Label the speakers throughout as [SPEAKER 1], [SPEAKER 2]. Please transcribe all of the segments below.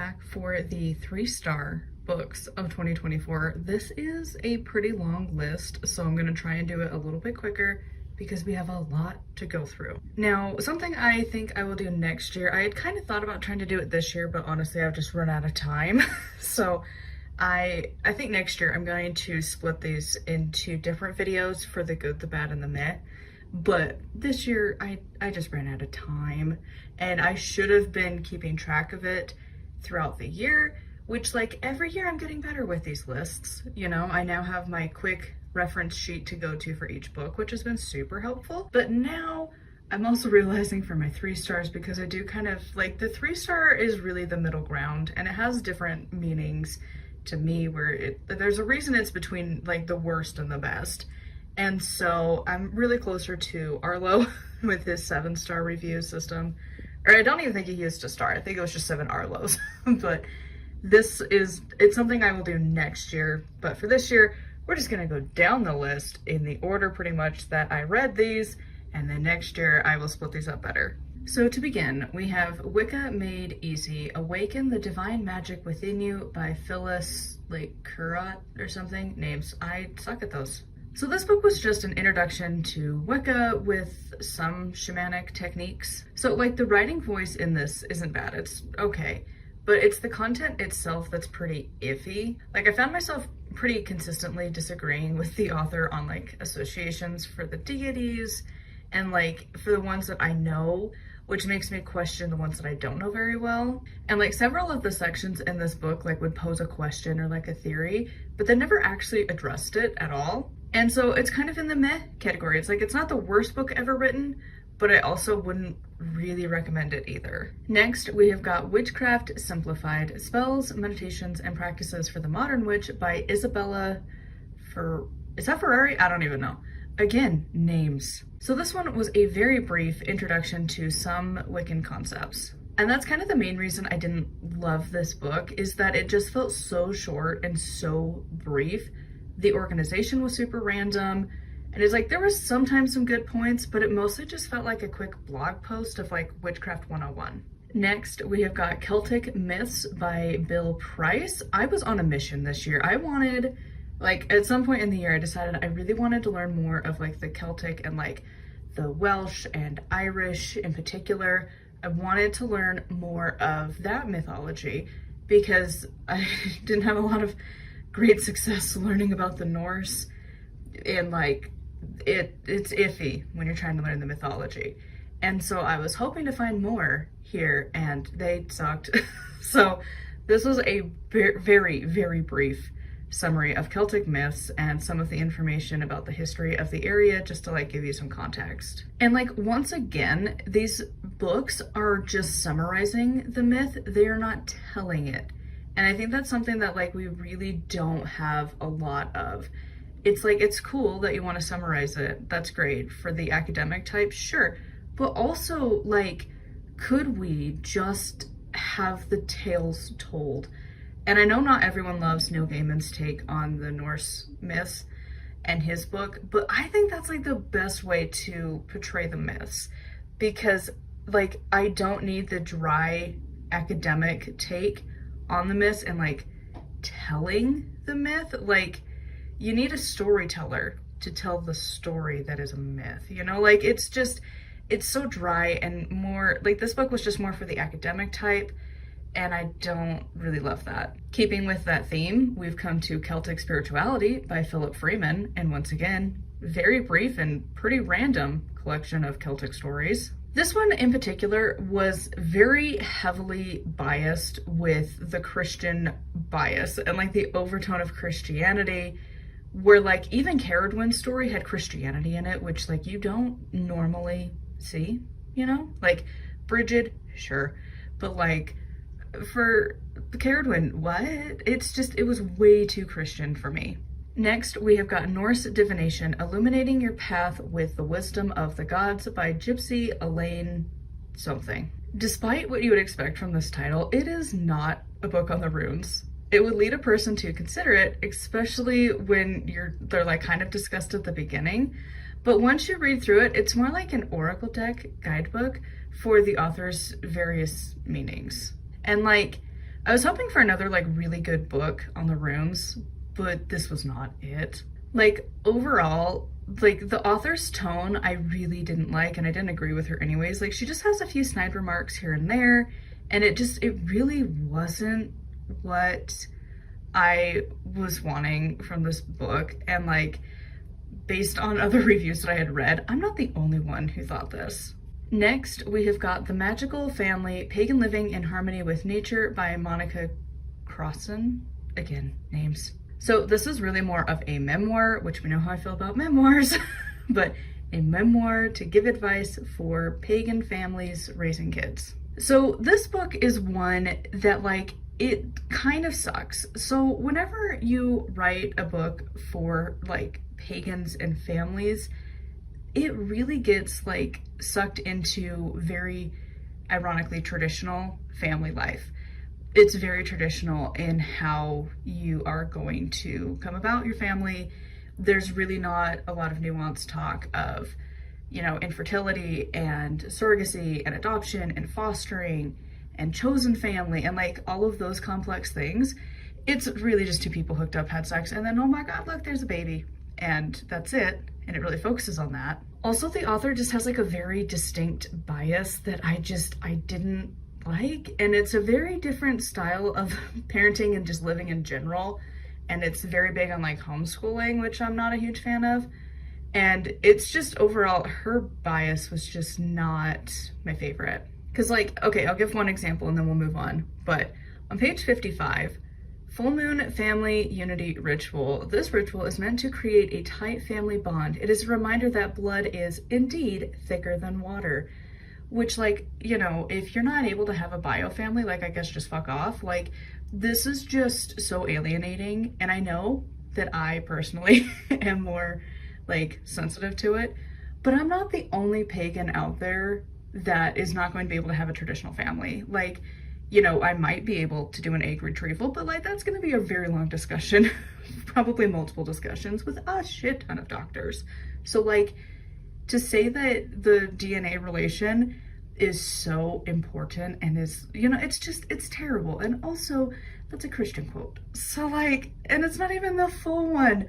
[SPEAKER 1] back for the 3-star books of 2024. This is a pretty long list, so I'm gonna try and do it a little bit quicker because we have a lot to go through. Now, something I think I will do next year, I had kind of thought about trying to do it this year, but honestly, I've just run out of time. So I think next year I'm going to split these into different videos for the good, the bad, and the meh. But this year I just ran out of time, and I should have been keeping track of it throughout the year, which, like, every year I'm getting better with these lists. You know, I now have my quick reference sheet to go to for each book, which has been super helpful. But now I'm also realizing for my 3 stars, because I do kind of like, the 3-star is really the middle ground, and it has different meanings to me, where there's a reason it's between like the worst and the best. And so I'm really closer to Arlo with his 7-star review system. Or I don't even think he used a star. I think it was just 7 Arlos. But it's something I will do next year. But for this year, we're just gonna go down the list in the order pretty much that I read these. And then next year I will split these up better. So to begin, we have Wicca Made Easy, Awaken the Divine Magic Within You by Phyllis, like Curott or something. Names, I suck at those. So this book was just an introduction to Wicca with some shamanic techniques. So like, the writing voice in this isn't bad, it's okay, but it's the content itself that's pretty iffy. Like, I found myself pretty consistently disagreeing with the author on like associations for the deities and like for the ones that I know, which makes me question the ones that I don't know very well. And like, several of the sections in this book like would pose a question or like a theory, but they never actually addressed it at all. And so it's kind of in the meh category. It's like, it's not the worst book ever written, but I also wouldn't really recommend it either. Next, we have got Witchcraft Simplified, Spells, Meditations, and Practices for the Modern Witch by Isabella is that Ferrari? I don't even know. Again, names. So this one was a very brief introduction to some Wiccan concepts. And that's kind of the main reason I didn't love this book, is that it just felt so short and so brief. The organization was super random, and it's like, there was sometimes some good points, but it mostly just felt like a quick blog post of like Witchcraft 101. Next, we have got Celtic Myths by Bill Price. I was on a mission this year. I wanted, like, at some point in the year, I decided I really wanted to learn more of like the Celtic and like the Welsh and Irish in particular. I wanted to learn more of that mythology because I didn't have a lot of great success learning about the Norse, and like, it's iffy when you're trying to learn the mythology. And so I was hoping to find more here, and they sucked. So this was a very, very brief summary of Celtic myths and some of the information about the history of the area, just to like give you some context. And like, once again, these books are just summarizing the myth, they are not telling it. And I think that's something that like we really don't have a lot of. It's like, it's cool that you want to summarize it, that's great for the academic type, sure, but also like, could we just have the tales told? And I know not everyone loves Neil Gaiman's take on the Norse myths and his book, but I think that's like the best way to portray the myths, because like, I don't need the dry academic take on the myths and like telling the myth. Like, you need a storyteller to tell the story that is a myth, you know? Like, it's so dry, and more like, this book was just more for the academic type, and I don't really love that. Keeping with that theme, we've come to Celtic Spirituality by Philip Freeman, and once again, very brief and pretty random collection of Celtic stories. This one in particular was very heavily biased with the Christian bias and like the overtone of Christianity, where like, even Caradwin's story had Christianity in it, which like you don't normally see, you know? Like, Bridget, sure, but like, for Caradwin, what? It was way too Christian for me. Next, we have got Norse Divination, Illuminating Your Path with the Wisdom of the Gods by Gypsey, Elaine, something. Despite what you would expect from this title, it is not a book on the runes. It would lead a person to consider it, especially when they're like kind of discussed at the beginning. But once you read through it, it's more like an oracle deck guidebook for the author's various meanings. And like, I was hoping for another like really good book on the runes, but this was not it. Like overall, like the author's tone I really didn't like, and I didn't agree with her anyways. Like she just has a few snide remarks here and there, and it really wasn't what I was wanting from this book. And like based on other reviews that I had read, I'm not the only one who thought this. Next, we have got The Magickal Family, Pagan Living in Harmony with Nature by Monica Crosson. Again, names. So this is really more of a memoir, which we know how I feel about memoirs, but a memoir to give advice for pagan families raising kids. So this book is one that like, it kind of sucks. So whenever you write a book for like pagans and families, it really gets like sucked into very ironically traditional family life. It's very traditional in how you are going to come about your family. There's really not a lot of nuanced talk of, you know, infertility and surrogacy and adoption and fostering and chosen family and like all of those complex things. It's really just two people hooked up, had sex, and then, oh my God, look, there's a baby. And that's it. And it really focuses on that. Also, the author just has like a very distinct bias that I didn't like. And it's a very different style of parenting and just living in general. And it's very big on like homeschooling, which I'm not a huge fan of. And it's just overall, her bias was just not my favorite. Cause like, okay, I'll give one example and then we'll move on. But on page 55, Full Moon Family Unity Ritual. This ritual is meant to create a tight family bond. It is a reminder that blood is indeed thicker than water. Which like, you know, if you're not able to have a bio family, like I guess just fuck off. Like this is just so alienating. And I know that I personally am more like sensitive to it, but I'm not the only pagan out there that is not going to be able to have a traditional family. Like, you know, I might be able to do an egg retrieval, but like that's going to be a very long discussion, probably multiple discussions with a shit ton of doctors. So like to say that the DNA relation is so important and is, you know, it's terrible. And also that's a Christian quote. So like, and it's not even the full one.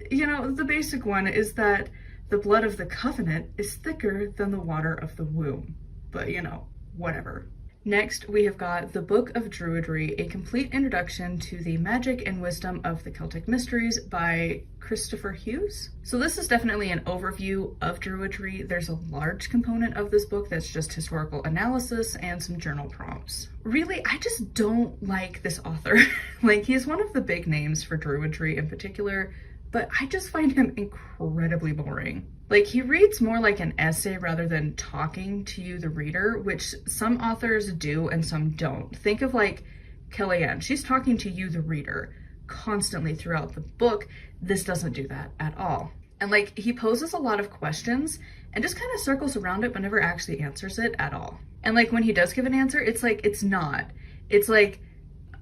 [SPEAKER 1] You know, the basic one is that the blood of the covenant is thicker than the water of the womb. But you know, whatever. Next, we have got The Book of Druidry, a complete introduction to the magic and wisdom of the Celtic mysteries by Kristoffer Hughes. So this is definitely an overview of Druidry. There's a large component of this book that's just historical analysis and some journal prompts. Really, I just don't like this author. Like, he's one of the big names for Druidry in particular, but I just find him incredibly boring. Like, he reads more like an essay rather than talking to you, the reader, which some authors do and some don't. Think of like Kellyanne. She's talking to you, the reader, constantly throughout the book. This doesn't do that at all. And like, he poses a lot of questions and just kind of circles around it but never actually answers it at all. And like, when he does give an answer, it's like, it's not. It's like,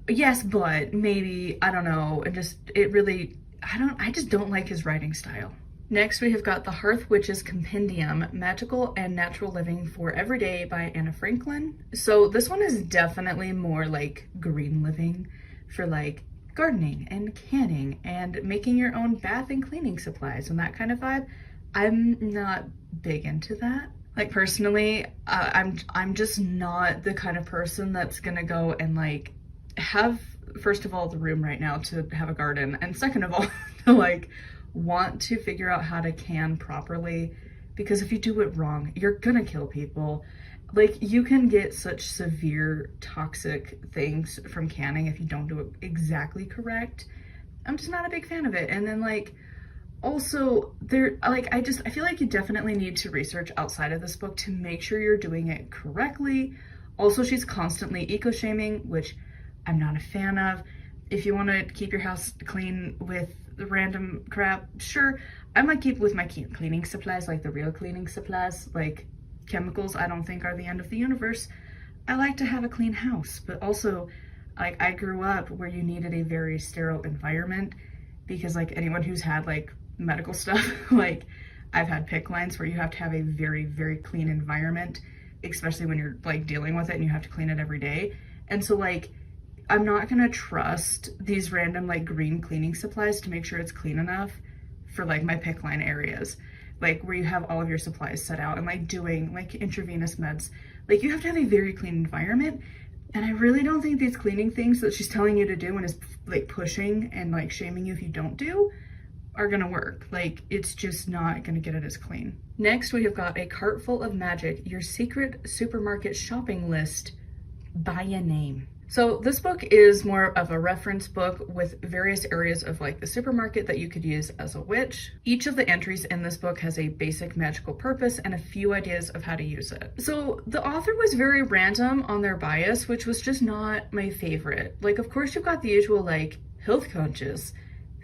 [SPEAKER 1] yes, but maybe, I don't know. And just, it really, I just don't like his writing style. Next, we have got The Hearth Witch's Compendium, Magical and Natural Living for Everyday by Anna Franklin. So this one is definitely more like green living for like gardening and canning and making your own bath and cleaning supplies and that kind of vibe. I'm not big into that. Like personally, I'm just not the kind of person that's gonna go and like have, first of all, the room right now to have a garden, and second of all, to like want to figure out how to can properly, because if you do it wrong, you're gonna kill people. Like, you can get such severe toxic things from canning if you don't do it exactly correct. I'm just not a big fan of it. And then like, also there, like, I feel like you definitely need to research outside of this book to make sure you're doing it correctly. Also, she's constantly eco-shaming, which I'm not a fan of. If you want to keep your house clean with the random crap, sure. I might keep with my cleaning supplies, like the real cleaning supplies, like chemicals I don't think are the end of the universe. I like to have a clean house, but also like, I grew up where you needed a very sterile environment, because like anyone who's had like medical stuff, like I've had PICC lines where you have to have a very, very clean environment, especially when you're like dealing with it and you have to clean it every day. And so like, I'm not gonna trust these random like green cleaning supplies to make sure it's clean enough for like my pick line areas, like where you have all of your supplies set out and like doing like intravenous meds. Like you have to have a very clean environment. And I really don't think these cleaning things that she's telling you to do and is like pushing and like shaming you if you don't do are gonna work. Like it's just not gonna get it as clean. Next, we have got A Cart Full of Magic, Your Secret Supermarket Shopping List by a Name. So this book is more of a reference book with various areas of like the supermarket that you could use as a witch. Each of the entries in this book has a basic magical purpose and a few ideas of how to use it. So the author was very random on their bias, which was just not my favorite. Like, of course you've got the usual like health conscious,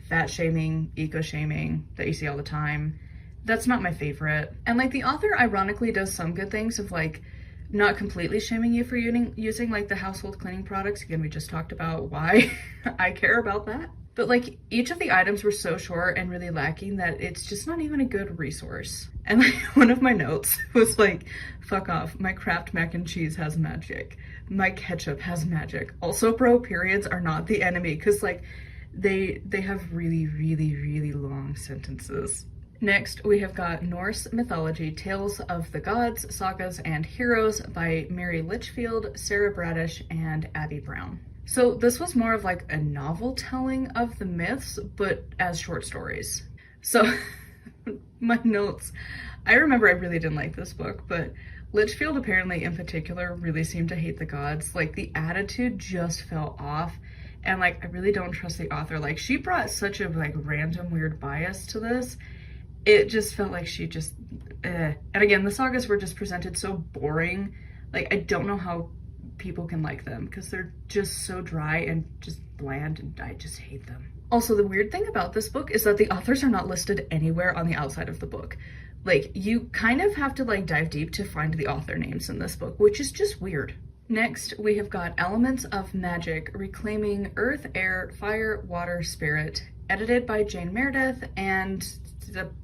[SPEAKER 1] fat shaming, eco shaming that you see all the time. That's not my favorite. And like the author ironically does some good things of like not completely shaming you for using like the household cleaning products. Again, we just talked about why I care about that. But like each of the items were so short and really lacking that it's just not even a good resource. And like one of my notes was like, fuck off, my Kraft mac and cheese has magic. My ketchup has magic. Also, bro, periods are not the enemy, because like they have really, really, really long sentences. Next, we have got Norse Mythology, Tales of the Gods, Sagas, and Heroes by Mary Litchfield, Sarah Bradish, and Abbie Brown. So this was more of like a novel telling of the myths, but as short stories. So my notes, I remember I really didn't like this book, but Litchfield apparently in particular really seemed to hate the gods. Like the attitude just fell off. And like, I really don't trust the author. Like she brought such a like random weird bias to this. It just felt like she just, And again, the sagas were just presented so boring. Like, I don't know how people can like them because they're just so dry and just bland, and I just hate them. Also, the weird thing about this book is that the authors are not listed anywhere on the outside of the book. Like, you kind of have to like dive deep to find the author names in this book, which is just weird. Next, we have got Elements of Magic, Reclaiming Earth, Air, Fire, Water, Spirit, edited by Jane Meredith and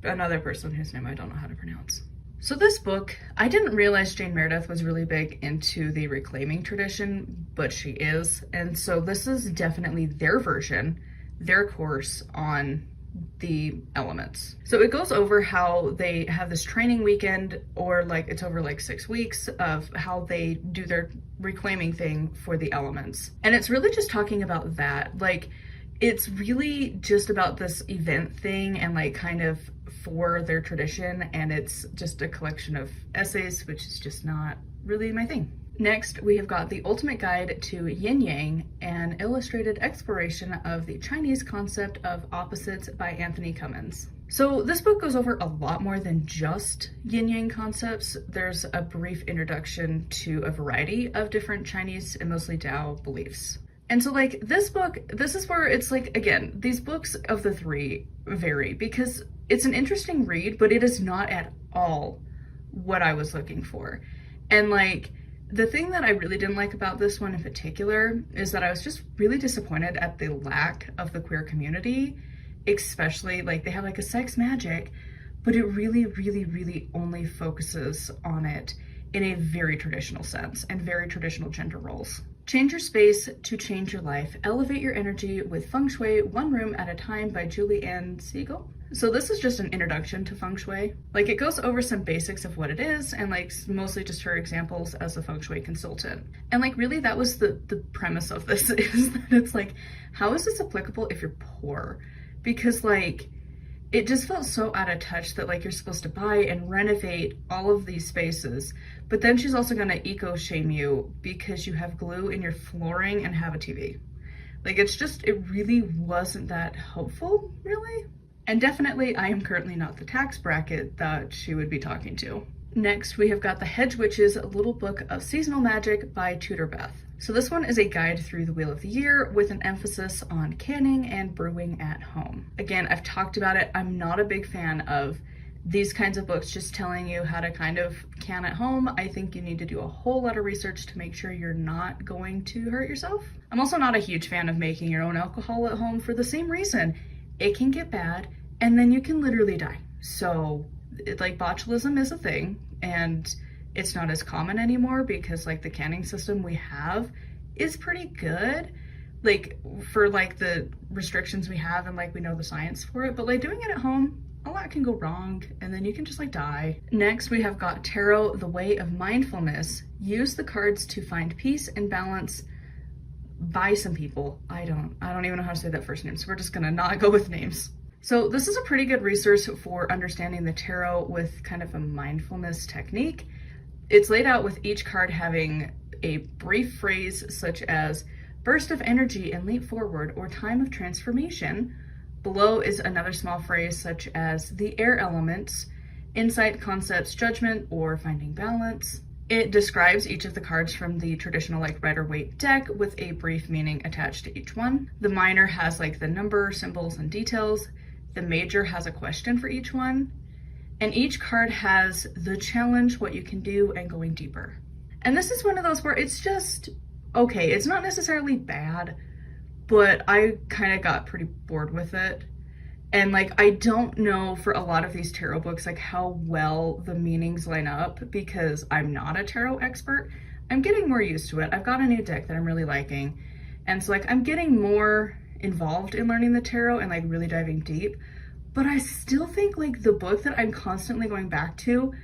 [SPEAKER 1] another person whose name I don't know how to pronounce. So this book, I didn't realize Jane Meredith was really big into the reclaiming tradition, but she is. And so this is definitely their version, their course on the elements. So it goes over how they have this training weekend, or like it's over like 6 weeks of how they do their reclaiming thing for the elements. And it's really just talking about that. Like, it's really just about this event thing and like kind of for their tradition, and it's just a collection of essays, which is just not really my thing. Next, we have got The Ultimate Guide to Yin Yang, an illustrated exploration of the Chinese concept of opposites by Anthony Cummins. So this book goes over a lot more than just yin yang concepts. There's a brief introduction to a variety of different Chinese and mostly Tao beliefs. And so like this book, this is where it's like, again, these books of the three vary because it's an interesting read, but it is not at all what I was looking for. And like, the thing that I really didn't like about this one in particular is that I was just really disappointed at the lack of the queer community, especially like they have like a sex magic, but it really, really, really only focuses on it in a very traditional sense and very traditional gender roles. Change Your Space to Change Your Life. Elevate Your Energy with Feng Shui, One Room at a Time by Julie Ann Siegel. So this is just an introduction to Feng Shui. Like it goes over some basics of what it is and like mostly just her examples as a Feng Shui consultant. And like really that was the premise of this is that it's like, how is this applicable if you're poor? Because like, it just felt so out of touch that like you're supposed to buy and renovate all of these spaces, but then she's also gonna eco shame you because you have glue in your flooring and have a TV. Like it's just, it really wasn't that helpful, really. And definitely I am currently not the tax bracket that she would be talking to. Next, we have got The Hedge Witch's Little Book of Seasonal Magic by Tudor Beth. So this one is a guide through the Wheel of the Year with an emphasis on canning and brewing at home. Again, I've talked about it. I'm not a big fan of these kinds of books just telling you how to kind of can at home. I think you need to do a whole lot of research to make sure you're not going to hurt yourself. I'm also not a huge fan of making your own alcohol at home for the same reason. It can get bad and then you can literally die. So like botulism is a thing and it's not as common anymore because like the canning system we have is pretty good, like for like the restrictions we have and like we know the science for it, but like doing it at home, a lot can go wrong and then you can just like die. Next, we have got Tarot, the Way of Mindfulness. Use the cards to find peace and balance by some people. I don't even know how to say that first name, so we're just gonna not go with names. So this is a pretty good resource for understanding the tarot with kind of a mindfulness technique. It's laid out with each card having a brief phrase such as burst of energy and leap forward, or time of transformation. Below is another small phrase such as the air elements, insight, concepts, judgment, or finding balance. It describes each of the cards from the traditional like Rider-Waite deck with a brief meaning attached to each one. The minor has like the number, symbols, and details. The major has a question for each one. And each card has the challenge, what you can do, and going deeper. And this is one of those where it's just okay. It's not necessarily bad, but I kind of got pretty bored with it. And like, I don't know for a lot of these tarot books, like how well the meanings line up because I'm not a tarot expert. I'm getting more used to it. I've got a new deck that I'm really liking. And so like, I'm getting more involved in learning the tarot and like really diving deep. But I still think like the book that I'm constantly going back to,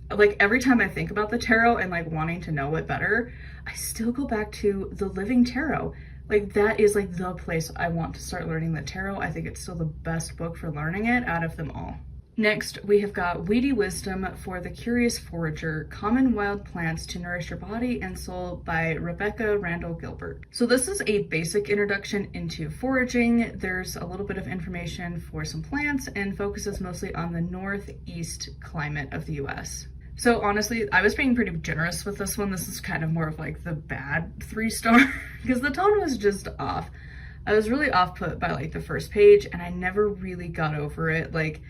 [SPEAKER 1] like every time I think about the tarot and like wanting to know it better, I still go back to the Living Tarot. Like that is like the place I want to start learning the tarot. I think it's still the best book for learning it out of them all. Next, we have got Weedy Wisdom for the Curious Forager, Common Wild Plants to Nourish Your Body and Soul by Rebecca Randall Gilbert. So this is a basic introduction into foraging. There's a little bit of information for some plants and focuses mostly on the northeast climate of the US. So honestly, I was being pretty generous with this one. This is kind of more of like the bad 3-star because the tone was just off. I was really off put by like the first page and I never really got over it. Like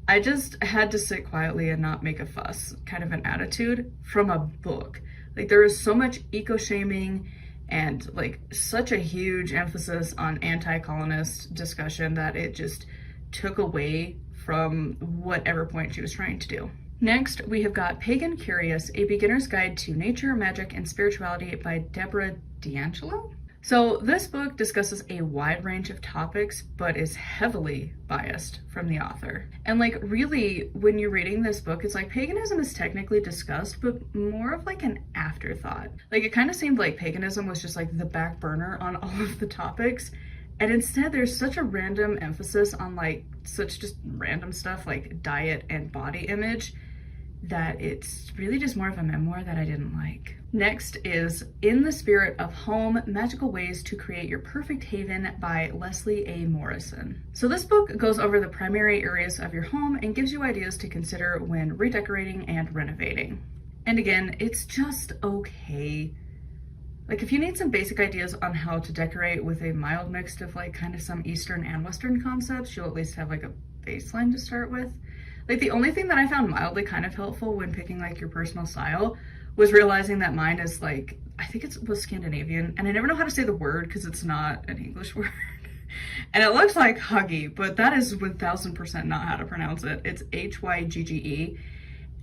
[SPEAKER 1] I just had to sit quietly and not make a fuss kind of an attitude from a book. Like there is so much eco-shaming and like such a huge emphasis on anti-colonist discussion that it just took away from whatever point she was trying to do. Next, we have got Pagan Curious, A Beginner's Guide to Nature, Magic, and Spirituality by Deborah D'Angelo. So this book discusses a wide range of topics, but is heavily biased from the author. And like really, when you're reading this book, it's like paganism is technically discussed, but more of like an afterthought. Like it kind of seemed like paganism was just like the back burner on all of the topics. And instead there's such a random emphasis on like such just random stuff like diet and body image that it's really just more of a memoir that I didn't like. Next is In the Spirit of Home, Magical Ways to Create Your Perfect Haven by Leslie A. Morrison. So this book goes over the primary areas of your home and gives you ideas to consider when redecorating and renovating. And again, it's just okay. Like if you need some basic ideas on how to decorate with a mild mix of like kind of some Eastern and Western concepts, you'll at least have like a baseline to start with. Like the only thing that I found mildly kind of helpful when picking like your personal style was realizing that mine is like, I think it was Scandinavian, and I never know how to say the word because it's not an English word. And it looks like huggy, but that is 1000% not how to pronounce it. It's Hygge.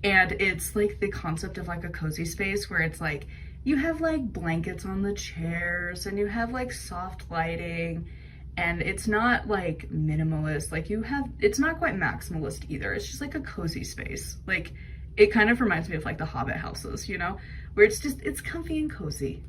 [SPEAKER 1] And it's like the concept of like a cozy space where it's like, you have like blankets on the chairs and you have like soft lighting. And it's not like minimalist, like it's not quite maximalist either. It's just like a cozy space. Like it kind of reminds me of like the Hobbit houses, you know, where it's comfy and cozy.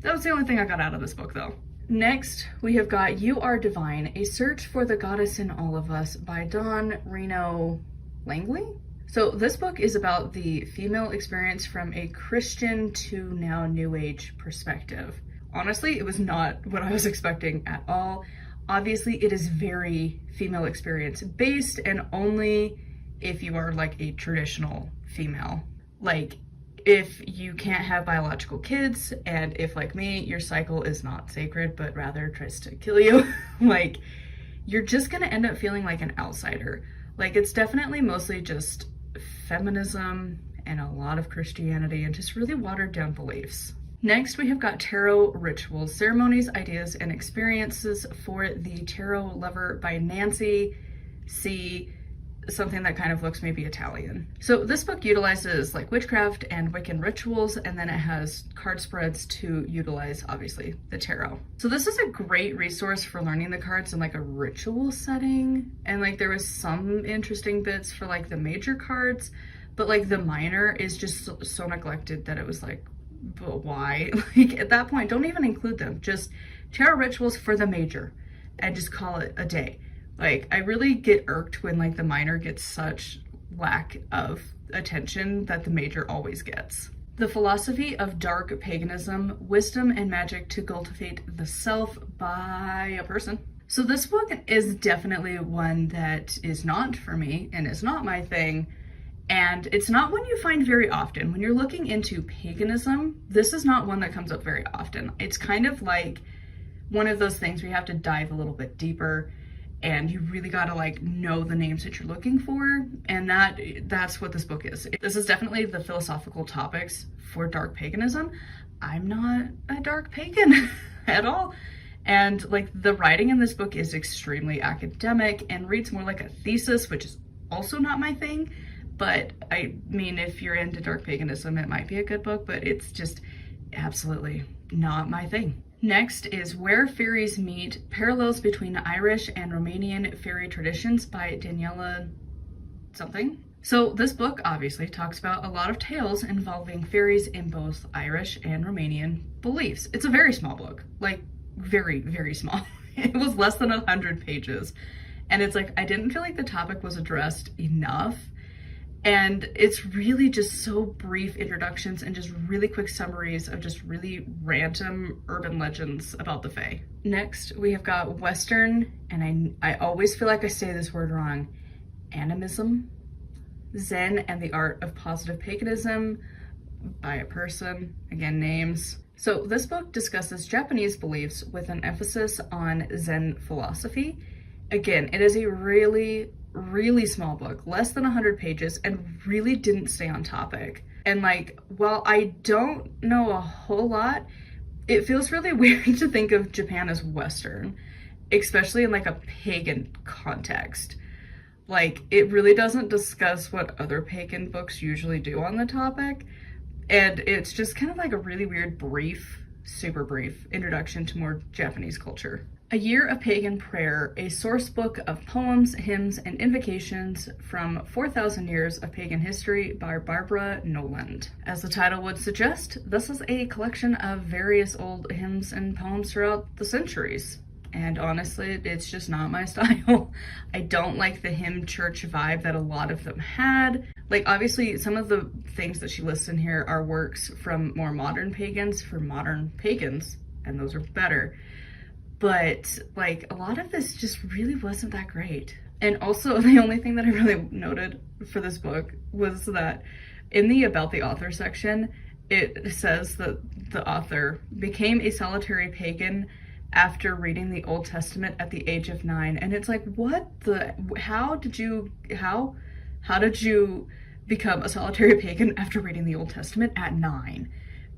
[SPEAKER 1] That was the only thing I got out of this book though. Next, we have got You Are Divine, A Search for the Goddess in All of Us by Dawn Reno Langley. So this book is about the female experience from a Christian to now New Age perspective. Honestly, it was not what I was expecting at all. Obviously, it is very female experience based and only if you are like a traditional female. Like if you can't have biological kids and if like me, your cycle is not sacred, but rather tries to kill you, like you're just gonna end up feeling like an outsider. Like it's definitely mostly just feminism and a lot of Christianity and just really watered down beliefs. Next, we have got Tarot Rituals, Ceremonies, Ideas, and Experiences for the Tarot Lover by Nancy C. something that kind of looks maybe Italian. So this book utilizes like witchcraft and Wiccan rituals, and then it has card spreads to utilize, obviously, the tarot. So this is a great resource for learning the cards in like a ritual setting. And like there was some interesting bits for like the major cards, but like the minor is just so neglected that it was like, but why? Like at that point, don't even include them. Just tarot rituals for the major and just call it a day. Like, I really get irked when like the minor gets such lack of attention that the major always gets. The philosophy of dark paganism, wisdom and magic to cultivate the self by a person. So this book is definitely one that is not for me and is not my thing. And it's not one you find very often. When you're looking into paganism, this is not one that comes up very often. It's kind of like one of those things where you have to dive a little bit deeper, and you really gotta like know the names that you're looking for, and that's what this book is. This is definitely the philosophical topics for dark paganism. I'm not a dark pagan at all, and like the writing in this book is extremely academic and reads more like a thesis, which is also not my thing. But I mean, if you're into dark paganism, it might be a good book, but it's just absolutely not my thing. Next is Where Fairies Meet, Parallels Between Irish and Romanian Fairy Traditions by Daniela something. So this book obviously talks about a lot of tales involving fairies in both Irish and Romanian beliefs. It's a very small book, like very, very small. It was less than 100 pages. And it's like, I didn't feel like the topic was addressed enough. And it's really just so brief introductions and just really quick summaries of just really random urban legends about the Fae. Next, we have got Western, and I always feel like I say this word wrong, animism, Zen and the Art of Positive Paganism by a person, again, names. So this book discusses Japanese beliefs with an emphasis on Zen philosophy. Again, it is a really small book, less than 100 pages, and really didn't stay on topic. And like, while I don't know a whole lot, it feels really weird to think of Japan as Western, especially in like a pagan context. Like, it really doesn't discuss what other pagan books usually do on the topic, and it's just kind of like a really weird, brief, super brief introduction to more Japanese culture. A Year of Pagan Prayer, a source book of poems, hymns, and invocations from 4,000 Years of Pagan History by Barbara Noland. As the title would suggest, this is a collection of various old hymns and poems throughout the centuries. And honestly, it's just not my style. I don't like the hymn church vibe that a lot of them had. Like, obviously, some of the things that she lists in here are works from more modern pagans for modern pagans, and those are better. But like, a lot of this just really wasn't that great. And also, the only thing that I really noted for this book was that in the About the Author section, it says that the author became a solitary pagan after reading the Old Testament at the age of 9. And it's like, how did you become a solitary pagan after reading the Old Testament at 9?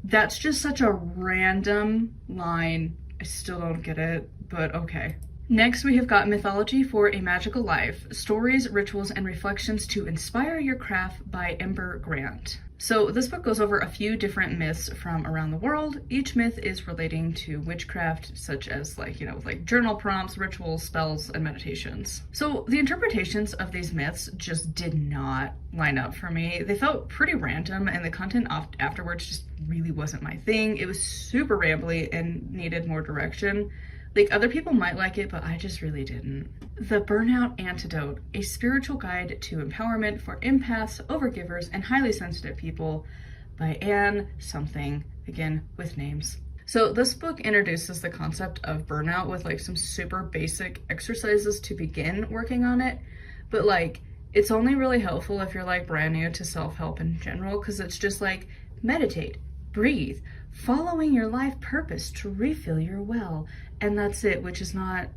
[SPEAKER 1] That's just such a random line. I still don't get it, but okay. Next, we have got Mythology for a Magical Life, Stories, Rituals, and Reflections to Inspire Your Craft by Ember Grant. So this book goes over a few different myths from around the world. Each myth is relating to witchcraft, such as like journal prompts, rituals, spells, and meditations. So the interpretations of these myths just did not line up for me. They felt pretty random, and the content afterwards just really wasn't my thing. It was super rambly and needed more direction. Like, other people might like it, but I just really didn't. The Burnout Antidote, a spiritual guide to empowerment for empaths, overgivers, and highly sensitive people by Anne something, again, with names. So this book introduces the concept of burnout with like some super basic exercises to begin working on it. But like, it's only really helpful if you're like brand new to self-help in general, because it's just like, meditate, breathe, following your life purpose to refill your well, and that's it, which is not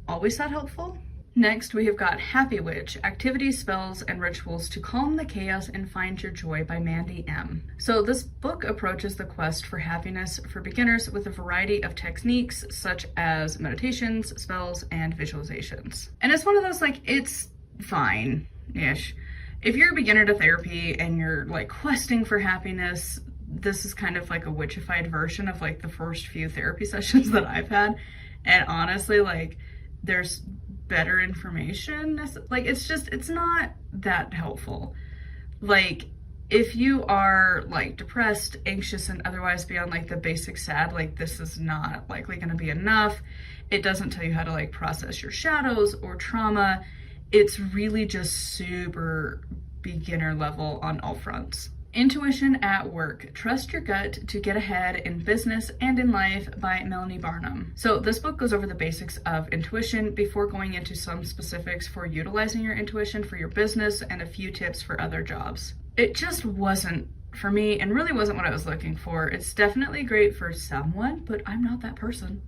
[SPEAKER 1] always that helpful. Next, we have got Happy Witch, Activities, Spells, and Rituals to Calm the Chaos and Find Your Joy by Mandy M. So this book approaches the quest for happiness for beginners with a variety of techniques such as meditations, spells, and visualizations. And it's one of those, like, it's fine. ish. If you're a beginner to therapy and you're like questing for happiness, this is kind of like a witchified version of like the first few therapy sessions that I've had. And honestly, like, there's better information. Like, it's not that helpful. Like, if you are like depressed, anxious, and otherwise beyond like the basic sad, like, this is not likely going to be enough. It doesn't tell you how to like process your shadows or trauma. It's really just super beginner level on all fronts. Intuition at Work. Trust Your Gut to Get Ahead in Business and in Life by Melanie Barnum. So this book goes over the basics of intuition before going into some specifics for utilizing your intuition for your business and a few tips for other jobs. It just wasn't for me and really wasn't what I was looking for. It's definitely great for someone, but I'm not that person.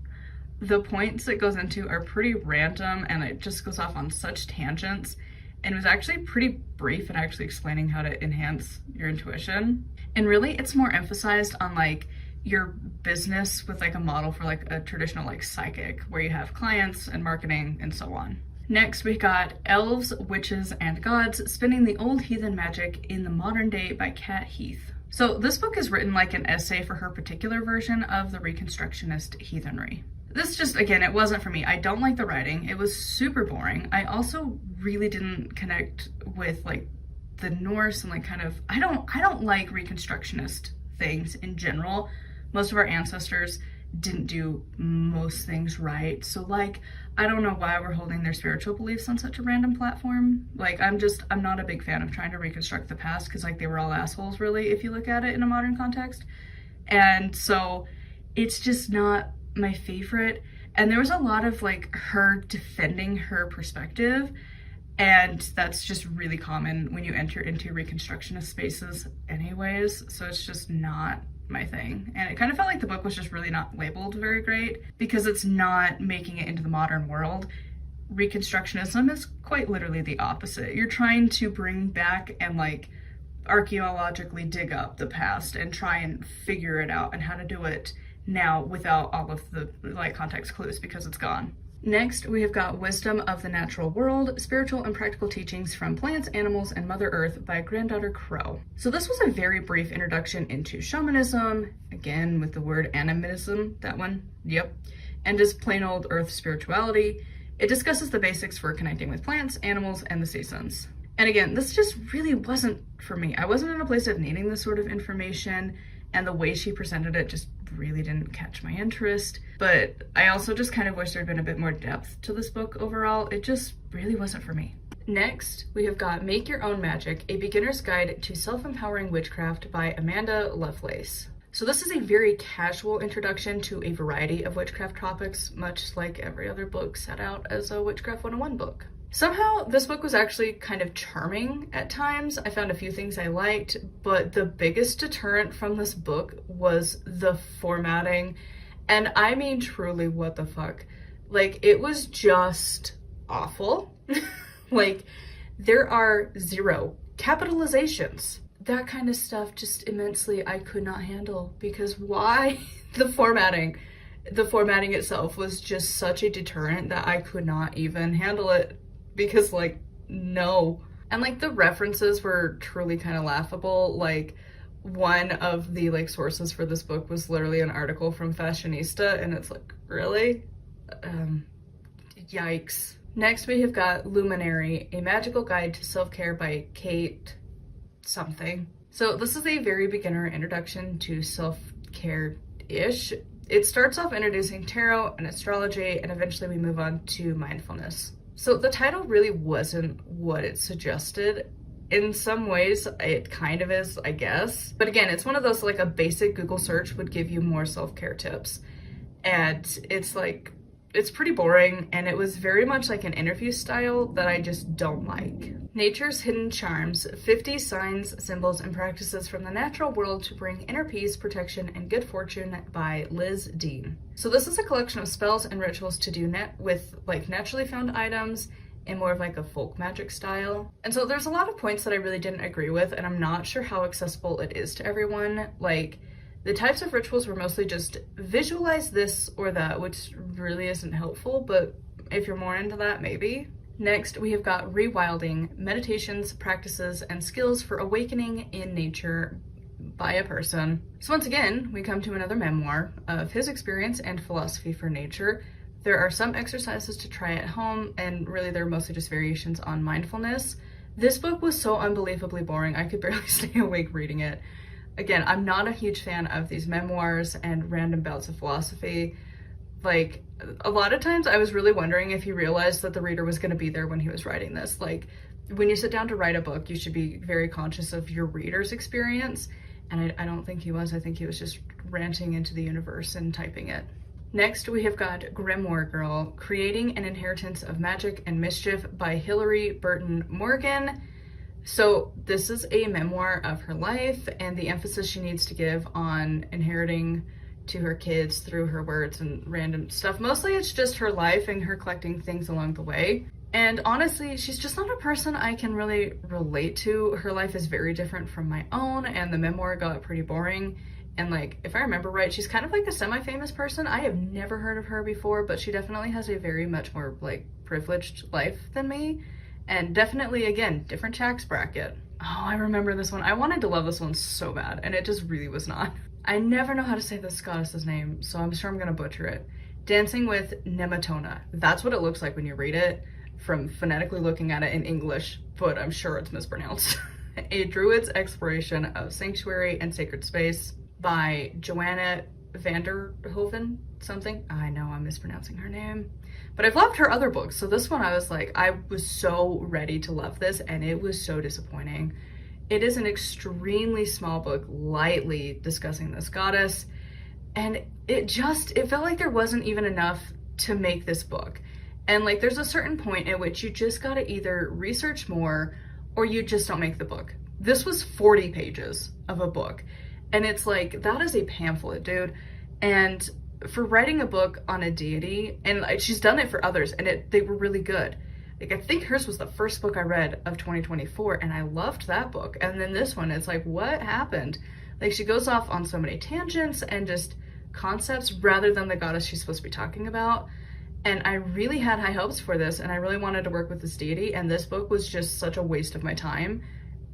[SPEAKER 1] The points it goes into are pretty random and it just goes off on such tangents. And it was actually pretty brief in actually explaining how to enhance your intuition. And really, it's more emphasized on like your business with like a model for like a traditional like psychic, where you have clients and marketing and so on. Next, we got Elves, Witches, and Gods, Spinning the Old Heathen Magic in the Modern Day by Kat Heath. So this book is written like an essay for her particular version of the Reconstructionist heathenry. This just, again, it wasn't for me. I don't like the writing. It was super boring. I also really didn't connect with like the Norse and like kind of, I don't like Reconstructionist things in general. Most of our ancestors didn't do most things right. So like, I don't know why we're holding their spiritual beliefs on such a random platform. Like, I'm not a big fan of trying to reconstruct the past because like they were all assholes really, if you look at it in a modern context. And so it's just not my favorite. And there was a lot of like her defending her perspective, and that's just really common when you enter into Reconstructionist spaces anyways, so it's just not my thing. And it kind of felt like the book was just really not labeled very great because it's not making it into the modern world. Reconstructionism is quite literally the opposite. You're trying to bring back and like archaeologically dig up the past and try and figure it out and how to do it now without all of the like context clues because it's gone. Next, we have got Wisdom of the Natural World, Spiritual and Practical Teachings from Plants, Animals, and Mother Earth by Granddaughter Crow. So this was a very brief introduction into shamanism, again with the word animism, that one, yep, and just plain old earth spirituality. It discusses the basics for connecting with plants, animals, and the seasons. And again, this just really wasn't for me. I wasn't in a place of needing this sort of information, and the way she presented it just really didn't catch my interest. But I also just kind of wish there'd been a bit more depth to this book overall. It just really wasn't for me. Next, we have got Make Your Own Magic, A Beginner's Guide to Self-Empowering Witchcraft by Amanda Lovelace. So this is a very casual introduction to a variety of witchcraft topics, much like every other book set out as a Witchcraft 101 book. Somehow, this book was actually kind of charming at times. I found a few things I liked, but the biggest deterrent from this book was the formatting. And I mean, truly, what the fuck? Like, it was just awful. Like, there are 0 capitalizations. That kind of stuff just immensely I could not handle, because why? The formatting itself was just such a deterrent that I could not even handle it. Because like, no. And like the references were truly kind of laughable. Like, one of the like sources for this book was literally an article from Fashionista, and it's like, really? Yikes. Next we have got Luminary, A Magical Guide to Self-Care by Kate something. So this is a very beginner introduction to self-care-ish. It starts off introducing tarot and astrology, and eventually we move on to mindfulness. So the title really wasn't what it suggested. In some ways, it kind of is, I guess. But again, it's one of those, like, a basic Google search would give you more self-care tips. And it's like, it's pretty boring, and it was very much like an interview style that I just don't like. Nature's Hidden Charms, 50 Signs, Symbols, and Practices from the Natural World to Bring Inner Peace, Protection, and Good Fortune by Liz Dean. So this is a collection of spells and rituals to do with like naturally found items in more of like a folk magic style. And so there's a lot of points that I really didn't agree with, and I'm not sure how accessible it is to everyone. Like, the types of rituals were mostly just visualize this or that, which really isn't helpful, but if you're more into that, maybe. Next, we have got Rewilding, Meditations, Practices, and Skills for Awakening in Nature by a Person. So once again, we come to another memoir of his experience and philosophy for nature. There are some exercises to try at home, and really they're mostly just variations on mindfulness. This book was so unbelievably boring, I could barely stay awake reading it. Again, I'm not a huge fan of these memoirs and random bouts of philosophy. Like, a lot of times I was really wondering if he realized that the reader was going to be there when he was writing this. Like, when you sit down to write a book, you should be very conscious of your reader's experience, and I don't think he was. I think he was just ranting into the universe and typing it. Next, we have got Grimoire Girl, Creating an Inheritance of Magic and Mischief by Hilary Burton Morgan. So this is a memoir of her life and the emphasis she needs to give on inheriting to her kids through her words and random stuff. Mostly it's just her life and her collecting things along the way. And honestly, she's just not a person I can really relate to. Her life is very different from my own, and the memoir got pretty boring. And like, if I remember right, she's kind of like a semi-famous person. I have never heard of her before, but she definitely has a very much more like privileged life than me. And definitely, again, different tax bracket. Oh, I remember this one. I wanted to love this one so bad, and it just really was not. I never know how to say this goddess's name, so I'm sure I'm gonna butcher it. Dancing with Nematona. That's what it looks like when you read it, from phonetically looking at it in English, but I'm sure it's mispronounced. A Druid's Exploration of Sanctuary and Sacred Space by Joanna Vanderhoven something. I know I'm mispronouncing her name, but I've loved her other books. So this one I was like, I was so ready to love this, and it was so disappointing. It is an extremely small book, lightly discussing this goddess, and it felt like there wasn't even enough to make this book. And like, there's a certain point at which you just gotta either research more or you just don't make the book. This was 40 pages of a book. And it's like, that is a pamphlet, dude. And for writing a book on a deity, and she's done it for others, and they were really good. Like, I think hers was the first book I read of 2024, and I loved that book. And then this one, it's like, what happened? Like, she goes off on so many tangents and just concepts rather than the goddess she's supposed to be talking about. And I really had high hopes for this, and I really wanted to work with this deity, and this book was just such a waste of my time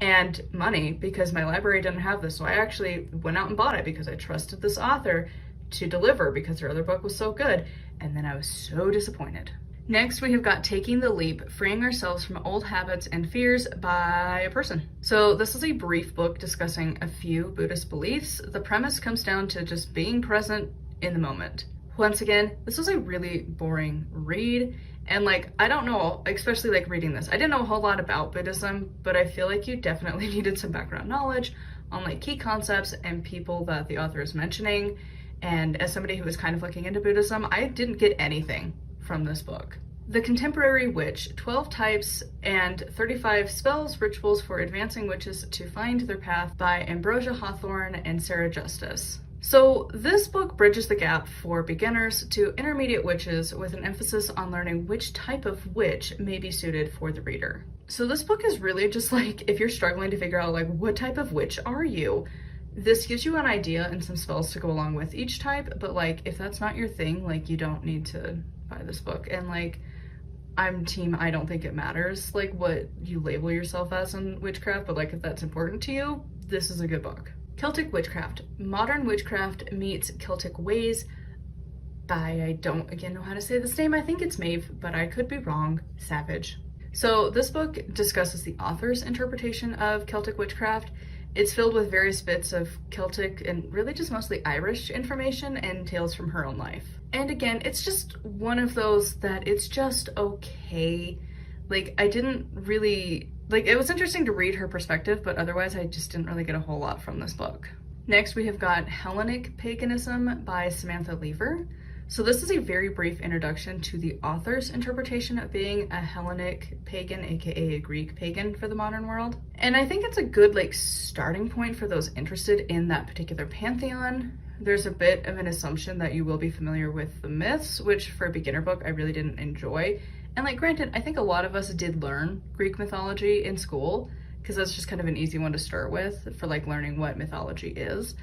[SPEAKER 1] and money because my library didn't have this. So I actually went out and bought it because I trusted this author to deliver because her other book was so good. And then I was so disappointed. Next, we have got Taking the Leap, Freeing Ourselves from Old Habits and Fears by a Person. So this is a brief book discussing a few Buddhist beliefs. The premise comes down to just being present in the moment. Once again, this was a really boring read. And like, I don't know, especially like reading this, I didn't know a whole lot about Buddhism, but I feel like you definitely needed some background knowledge on like key concepts and people that the author is mentioning. And as somebody who was kind of looking into Buddhism, I didn't get anything from this book. The Contemporary Witch, 12 Types and 35 Spells, Rituals for Advancing Witches to Find Their Path by Ambrosia Hawthorne and Sarah Justice. So this book bridges the gap for beginners to intermediate witches with an emphasis on learning which type of witch may be suited for the reader. So this book is really just like, if you're struggling to figure out like, what type of witch are you? This gives you an idea and some spells to go along with each type, but like, if that's not your thing, like, you don't need to buy this book. And like, I'm team, I don't think it matters like what you label yourself as in witchcraft, but like, if that's important to you, this is a good book. Celtic Witchcraft, Modern Witchcraft Meets Celtic Ways by, I don't again know how to say this name, I think it's Maeve, but I could be wrong, Savage. So this book discusses the author's interpretation of Celtic witchcraft. It's filled with various bits of Celtic and really just mostly Irish information and tales from her own life. And again, it's just one of those that it's just okay. Like, I didn't really, like, it was interesting to read her perspective, but otherwise I just didn't really get a whole lot from this book. Next, we have got Hellenic Paganism by Samantha Lever. So this is a very brief introduction to the author's interpretation of being a Hellenic pagan, aka a Greek pagan for the modern world. And I think it's a good like starting point for those interested in that particular pantheon. There's a bit of an assumption that you will be familiar with the myths, which for a beginner book I really didn't enjoy. And like, granted, I think a lot of us did learn Greek mythology in school because that's just kind of an easy one to start with for like learning what mythology is.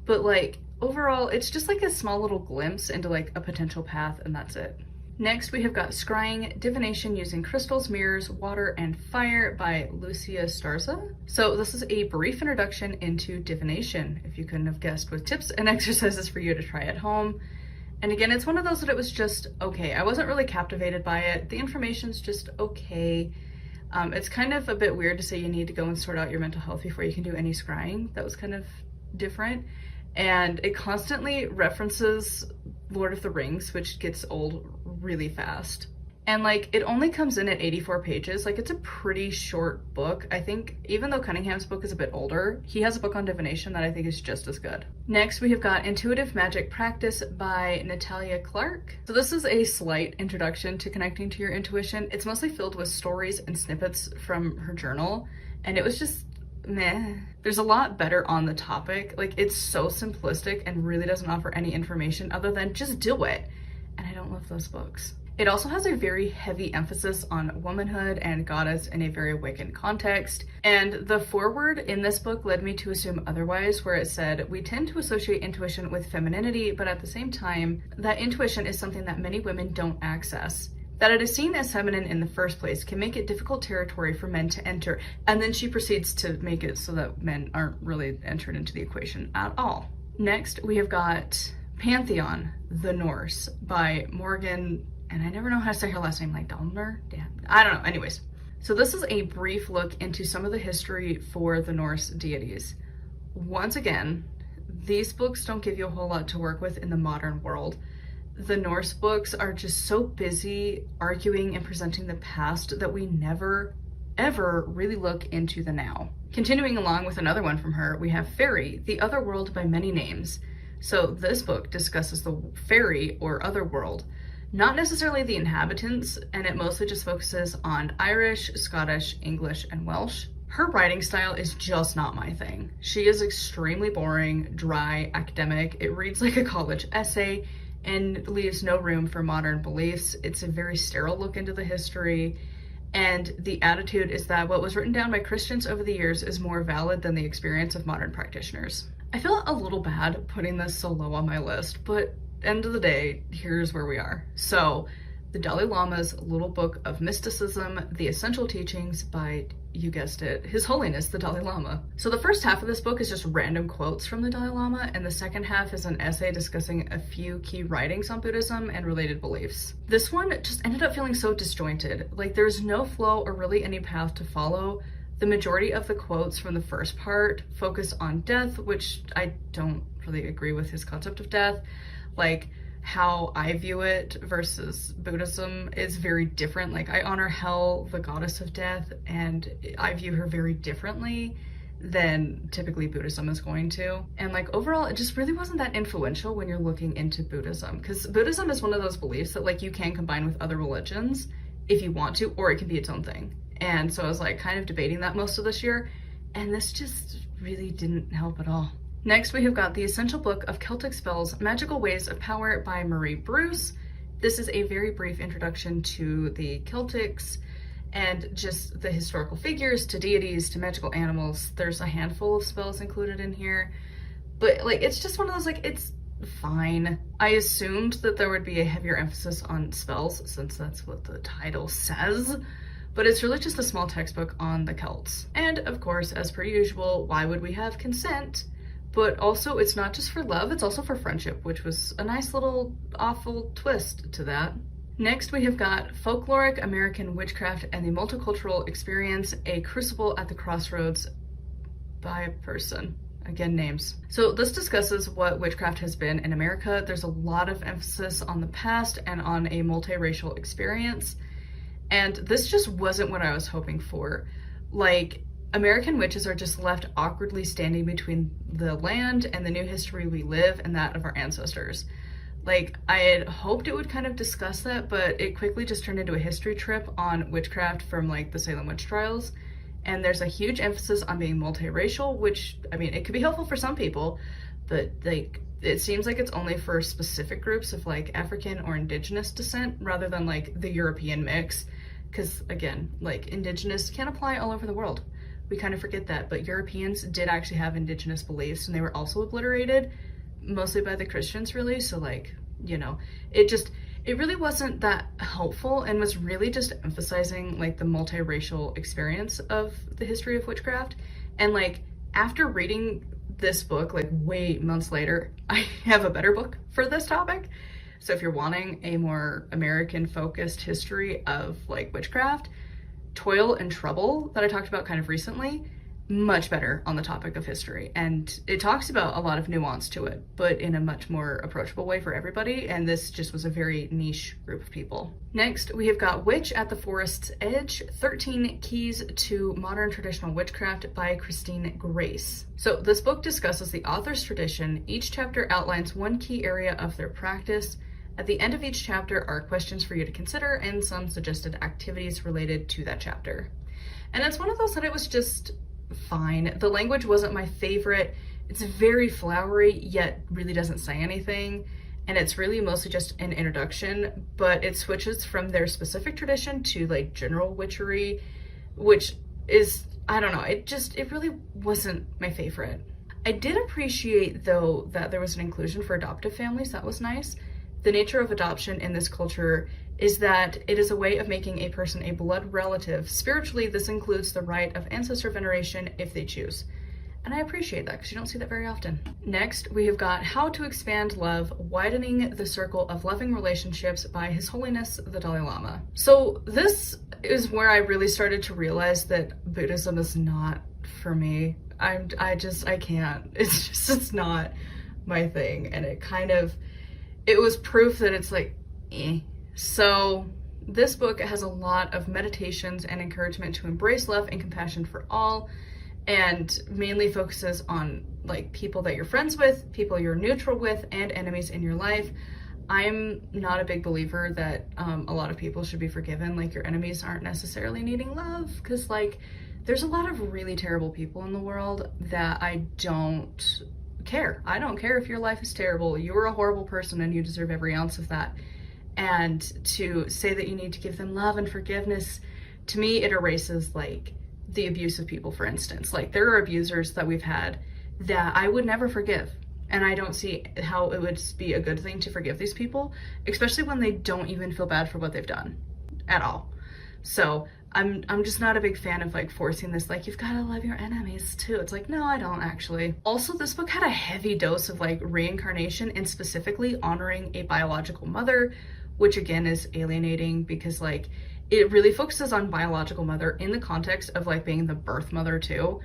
[SPEAKER 1] But like, overall, it's just like a small little glimpse into like a potential path, and that's it. Next, we have got Scrying Divination Using Crystals, Mirrors, Water, and Fire by Lucia Starza. So this is a brief introduction into divination, if you couldn't have guessed, with tips and exercises for you to try at home. And again, it's one of those that it was just okay. I wasn't really captivated by it. The information's just okay. It's kind of a bit weird to say you need to go and sort out your mental health before you can do any scrying. That was kind of different. And it constantly references Lord of the Rings, which gets old really fast. And like, it only comes in at 84 pages. Like, it's a pretty short book. I think even though Cunningham's book is a bit older, he has a book on divination that I think is just as good. Next, we have got Intuitive Magic Practice by Natalia Clark. So this is a slight introduction to connecting to your intuition. It's mostly filled with stories and snippets from her journal, and it was just meh. There's a lot better on the topic. Like, it's so simplistic and really doesn't offer any information other than just do it. And I don't love those books. It also has a very heavy emphasis on womanhood and goddess in a very Wiccan context. And the foreword in this book led me to assume otherwise, where it said, we tend to associate intuition with femininity, but at the same time, that intuition is something that many women don't access. That it is seen as feminine in the first place can make it difficult territory for men to enter. And then she proceeds to make it so that men aren't really entered into the equation at all. Next, we have got Pantheon, the Norse by Morgan, and I never know how to say her last name, like Dalmer? Yeah, I don't know. Anyways, so this is a brief look into some of the history for the Norse deities. Once again, these books don't give you a whole lot to work with in the modern world. The Norse books are just so busy arguing and presenting the past that we never, ever really look into the now. Continuing along with another one from her, we have Fairy, the Other World by Many Names. So this book discusses the fairy or other world, not necessarily the inhabitants, and it mostly just focuses on Irish, Scottish, English, and Welsh. Her writing style is just not my thing. She is extremely boring, dry, academic. It reads like a college essay and leaves no room for modern beliefs. It's a very sterile look into the history, and the attitude is that what was written down by Christians over the years is more valid than the experience of modern practitioners. I feel a little bad putting this so low on my list, but end of the day, here's where we are. So, the Dalai Lama's Little Book of Mysticism, The Essential Teachings by, you guessed it, His Holiness the Dalai Lama. So the first half of this book is just random quotes from the Dalai Lama, and the second half is an essay discussing a few key writings on Buddhism and related beliefs. This one just ended up feeling so disjointed. Like, there's no flow or really any path to follow. The majority of the quotes from the first part focus on death, which I don't really agree with his concept of death. Like, how I view it versus Buddhism is very different. Like, I honor Hel, the goddess of death, and I view her very differently than typically Buddhism is going to. And like, overall, it just really wasn't that influential when you're looking into Buddhism, because Buddhism is one of those beliefs that like you can combine with other religions if you want to, or it can be its own thing. And so I was like kind of debating that most of this year, and this just really didn't help at all. Next, we have got The Essential Book of Celtic Spells, Magical Ways of Power by Marie Bruce. This is a very brief introduction to the Celtics and just the historical figures, to deities, to magical animals. There's a handful of spells included in here, but like, it's just one of those, like, it's fine. I assumed that there would be a heavier emphasis on spells since that's what the title says, but it's really just a small textbook on the Celts. And of course, as per usual, why would we have consent? But also, it's not just for love, it's also for friendship, which was a nice little awful twist to that. Next, we have got Folkloric American Witchcraft and the Multicultural Experience, A Crucible at the Crossroads by a person. Again, names. So this discusses what witchcraft has been in America. There's a lot of emphasis on the past and on a multiracial experience. And this just wasn't what I was hoping for. Like, American witches are just left awkwardly standing between the land and the new history we live and that of our ancestors. Like, I had hoped it would kind of discuss that, but it quickly just turned into a history trip on witchcraft from like the Salem witch trials. And there's a huge emphasis on being multiracial, which, I mean, it could be helpful for some people, but like, it seems like it's only for specific groups of like African or indigenous descent rather than like the European mix. Because again, like, indigenous can apply all over the world. We kind of forget that, but Europeans did actually have indigenous beliefs, and they were also obliterated, mostly by the Christians, really. So like, you know, it it really wasn't that helpful and was really just emphasizing like the multiracial experience of the history of witchcraft. And like after reading this book, like way months later, I have a better book for this topic. So if you're wanting a more American focused history of like witchcraft, Toil and Trouble that I talked about kind of recently, much better on the topic of history. And it talks about a lot of nuance to it, but in a much more approachable way for everybody. And this just was a very niche group of people. Next, we have got Witch at the Forest's Edge, 13 Keys to Modern Traditional Witchcraft by Christine Grace. So this book discusses the author's tradition. Each chapter outlines one key area of their practice. At the end of each chapter are questions for you to consider and some suggested activities related to that chapter. And it's one of those that it was just fine. The language wasn't my favorite. It's very flowery, yet really doesn't say anything. And it's really mostly just an introduction, but it switches from their specific tradition to like general witchery, which is, I don't know, it really wasn't my favorite. I did appreciate though that there was an inclusion for adoptive families. That was nice. The nature of adoption in this culture is that it is a way of making a person a blood relative. Spiritually, this includes the rite of ancestor veneration if they choose. And I appreciate that because you don't see that very often. Next, we have got How to Expand Love, Widening the Circle of Loving Relationships by His Holiness the Dalai Lama. So this is where I really started to realize that Buddhism is not for me. I can't. It's not my thing. And it was proof that it's like, eh. So this book has a lot of meditations and encouragement to embrace love and compassion for all, and mainly focuses on like people that you're friends with, people you're neutral with, and enemies in your life. I'm not a big believer that a lot of people should be forgiven. Like your enemies aren't necessarily needing love, because like there's a lot of really terrible people in the world that I don't care. I don't care if your life is terrible. You're a horrible person and you deserve every ounce of that. And to say that you need to give them love and forgiveness, to me, it erases like the abuse of people, for instance. Like there are abusers that we've had that I would never forgive. And I don't see how it would be a good thing to forgive these people, especially when they don't even feel bad for what they've done at all. So I'm just not a big fan of like forcing this, like, you've got to love your enemies too. It's like, no, I don't actually. Also, this book had a heavy dose of like reincarnation and specifically honoring a biological mother, which again is alienating because like it really focuses on biological mother in the context of like being the birth mother too.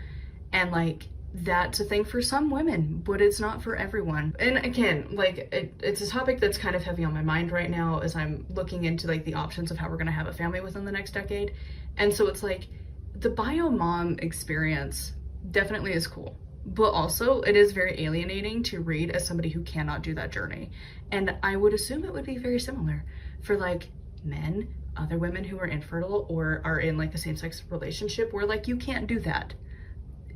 [SPEAKER 1] And like that's a thing for some women, but it's not for everyone. And again, like it's a topic that's kind of heavy on my mind right now as I'm looking into like the options of how we're going to have a family within the next decade. And so it's like the bio mom experience definitely is cool, but also it is very alienating to read as somebody who cannot do that journey. And I would assume it would be very similar for like men, other women who are infertile or are in like a same-sex relationship where like you can't do that.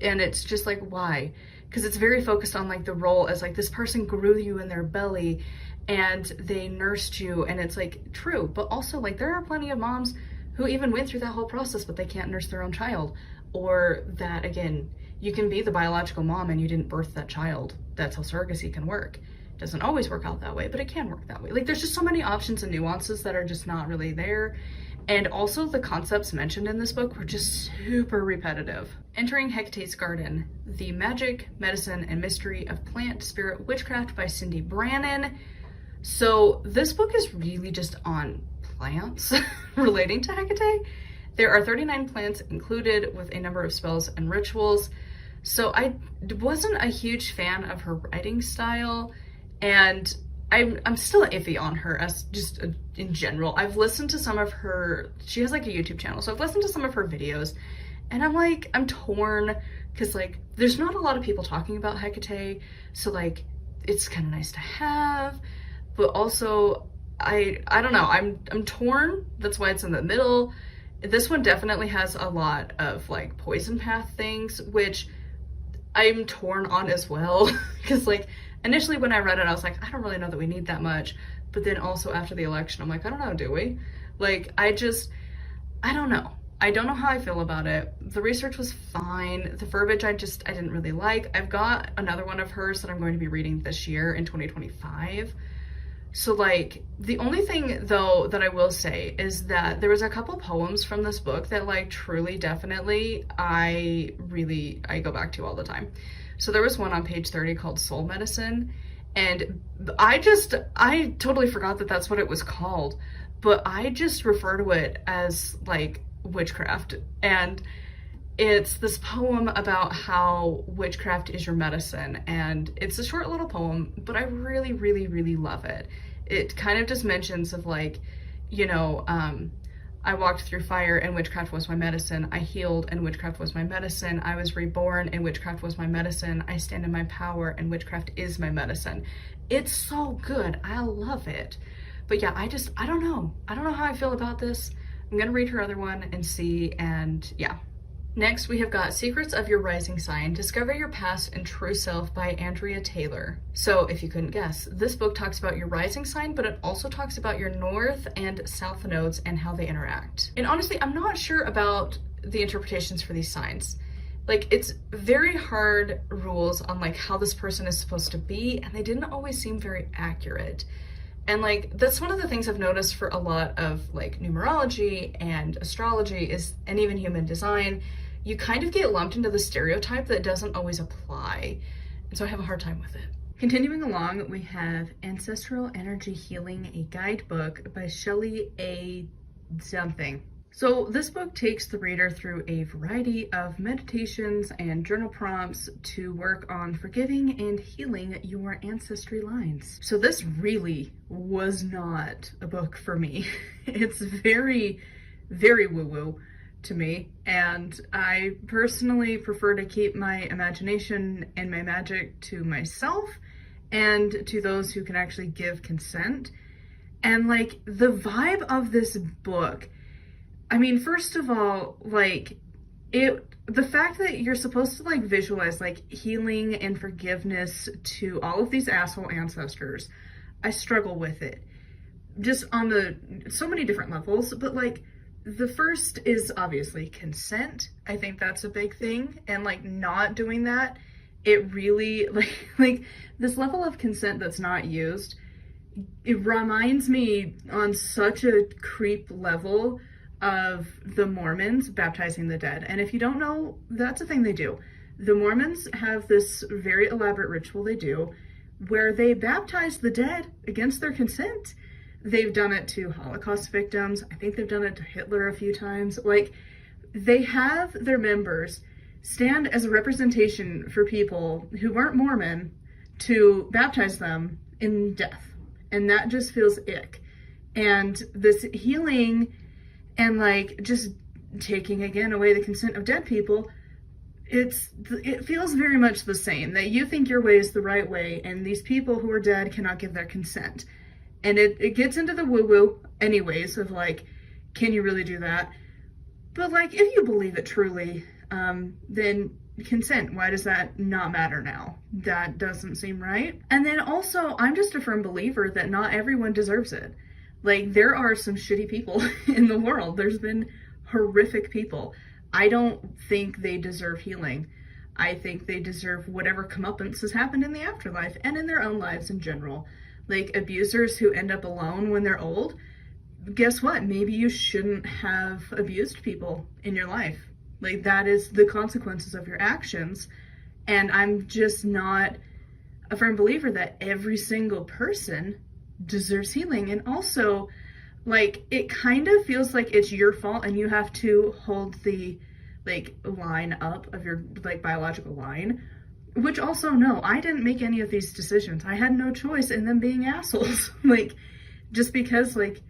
[SPEAKER 1] And it's just like, why? Because it's very focused on like the role as like this person grew you in their belly and they nursed you, and it's like true, but also like there are plenty of moms who even went through that whole process but they can't nurse their own child, or that again, you can be the biological mom and you didn't birth that child. That's how surrogacy can work. It doesn't always work out that way, but it can work that way. Like there's just so many options and nuances that are just not really there. And also the concepts mentioned in this book were just super repetitive. Entering Hecate's Garden, The Magic, Medicine, and Mystery of Plant Spirit Witchcraft by Cindy Brannon. So this book is really just on plants relating to Hecate. There are 39 plants included with a number of spells and rituals. So I wasn't a huge fan of her writing style, and I'm still iffy on her as just in general. I've listened to some of her, she has like a YouTube channel, so I've listened to some of her videos, and I'm torn, because like there's not a lot of people talking about Hecate, so like it's kind of nice to have, but also I don't know, I'm torn. That's why it's in the middle. This one definitely has a lot of like poison path things, which I'm torn on as well, because like initially when I read it, I was like, I don't really know that we need that much. But then also after the election, I'm like, I don't know, do we? Like, I don't know. I don't know how I feel about it. The research was fine. The verbiage, I didn't really like. I've got another one of hers that I'm going to be reading this year in 2025. So like, the only thing though that I will say is that there was a couple poems from this book that like truly definitely I go back to all the time. So there was one on page 30 called Soul Medicine, and I totally forgot that that's what it was called, but I just refer to it as like witchcraft. And it's this poem about how witchcraft is your medicine, and it's a short little poem, but I really, really, really love it. It kind of just mentions of like, you know, I walked through fire and witchcraft was my medicine. I healed and witchcraft was my medicine. I was reborn and witchcraft was my medicine. I stand in my power and witchcraft is my medicine. It's so good. I love it. But yeah, I don't know. I don't know how I feel about this. I'm gonna read her other one and see, and yeah. Next, we have got Secrets of Your Rising Sign, Discover Your Past and True Self by Andrea Taylor. So, if you couldn't guess, this book talks about your rising sign, but it also talks about your north and south nodes and how they interact. And honestly, I'm not sure about the interpretations for these signs. Like, it's very hard rules on like how this person is supposed to be, and they didn't always seem very accurate. And like, that's one of the things I've noticed for a lot of like numerology and astrology and even human design. You kind of get lumped into the stereotype that doesn't always apply. And so I have a hard time with it. Continuing along, we have Ancestral Energy Healing, a Guidebook by Shelley A. something. So this book takes the reader through a variety of meditations and journal prompts to work on forgiving and healing your ancestry lines. So this really was not a book for me. It's very, very woo-woo to me, and I personally prefer to keep my imagination and my magic to myself and to those who can actually give consent. And like, the vibe of this book, I mean, first of all, like, the fact that you're supposed to like visualize like healing and forgiveness to all of these asshole ancestors, I struggle with it. Just on so many different levels, but like, the first is obviously consent. I think that's a big thing. And like, not doing that, it really like this level of consent that's not used, it reminds me on such a creep level of the Mormons baptizing the dead. And if you don't know, that's a thing they do. The Mormons have this very elaborate ritual they do where they baptize the dead against their consent. They've done it to Holocaust victims. I think they've done it to Hitler a few times. Like, they have their members stand as a representation for people who weren't Mormon to baptize them in death. And that just feels ick. And this healing and like just taking again away the consent of dead people, it feels very much the same, that you think your way is the right way and these people who are dead cannot give their consent. And it gets into the woo-woo anyways of like, can you really do that? But like, if you believe it truly, then consent, why does that not matter now? That doesn't seem right. And then also, I'm just a firm believer that not everyone deserves it. Like, there are some shitty people in the world. There's been horrific people. I don't think they deserve healing. I think they deserve whatever comeuppance has happened in the afterlife and in their own lives in general. Like, abusers who end up alone when they're old, guess what? Maybe you shouldn't have abused people in your life. Like, that is the consequences of your actions. And I'm just not a firm believer that every single person deserves healing. And also, like, it kind of feels like it's your fault and you have to hold the, like, line up of your, like, biological line. Which also, no, I didn't make any of these decisions. I had no choice in them being assholes. Like, just because, like,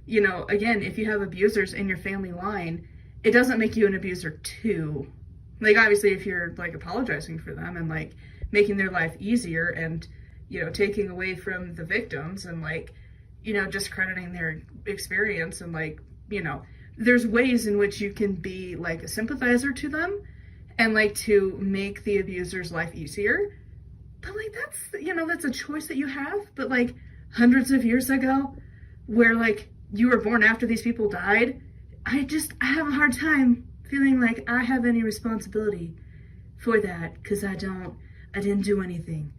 [SPEAKER 1] you know, again, if you have abusers in your family line, it doesn't make you an abuser too. Like, obviously, if you're, like, apologizing for them and, like, making their life easier and, you know, taking away from the victims and, like, you know, discrediting their experience and, like, you know, there's ways in which you can be, like, a sympathizer to them and like to make the abuser's life easier. But like, that's, you know, that's a choice that you have. But like, hundreds of years ago, where like you were born after these people died, I have a hard time feeling like I have any responsibility for that, because I didn't do anything.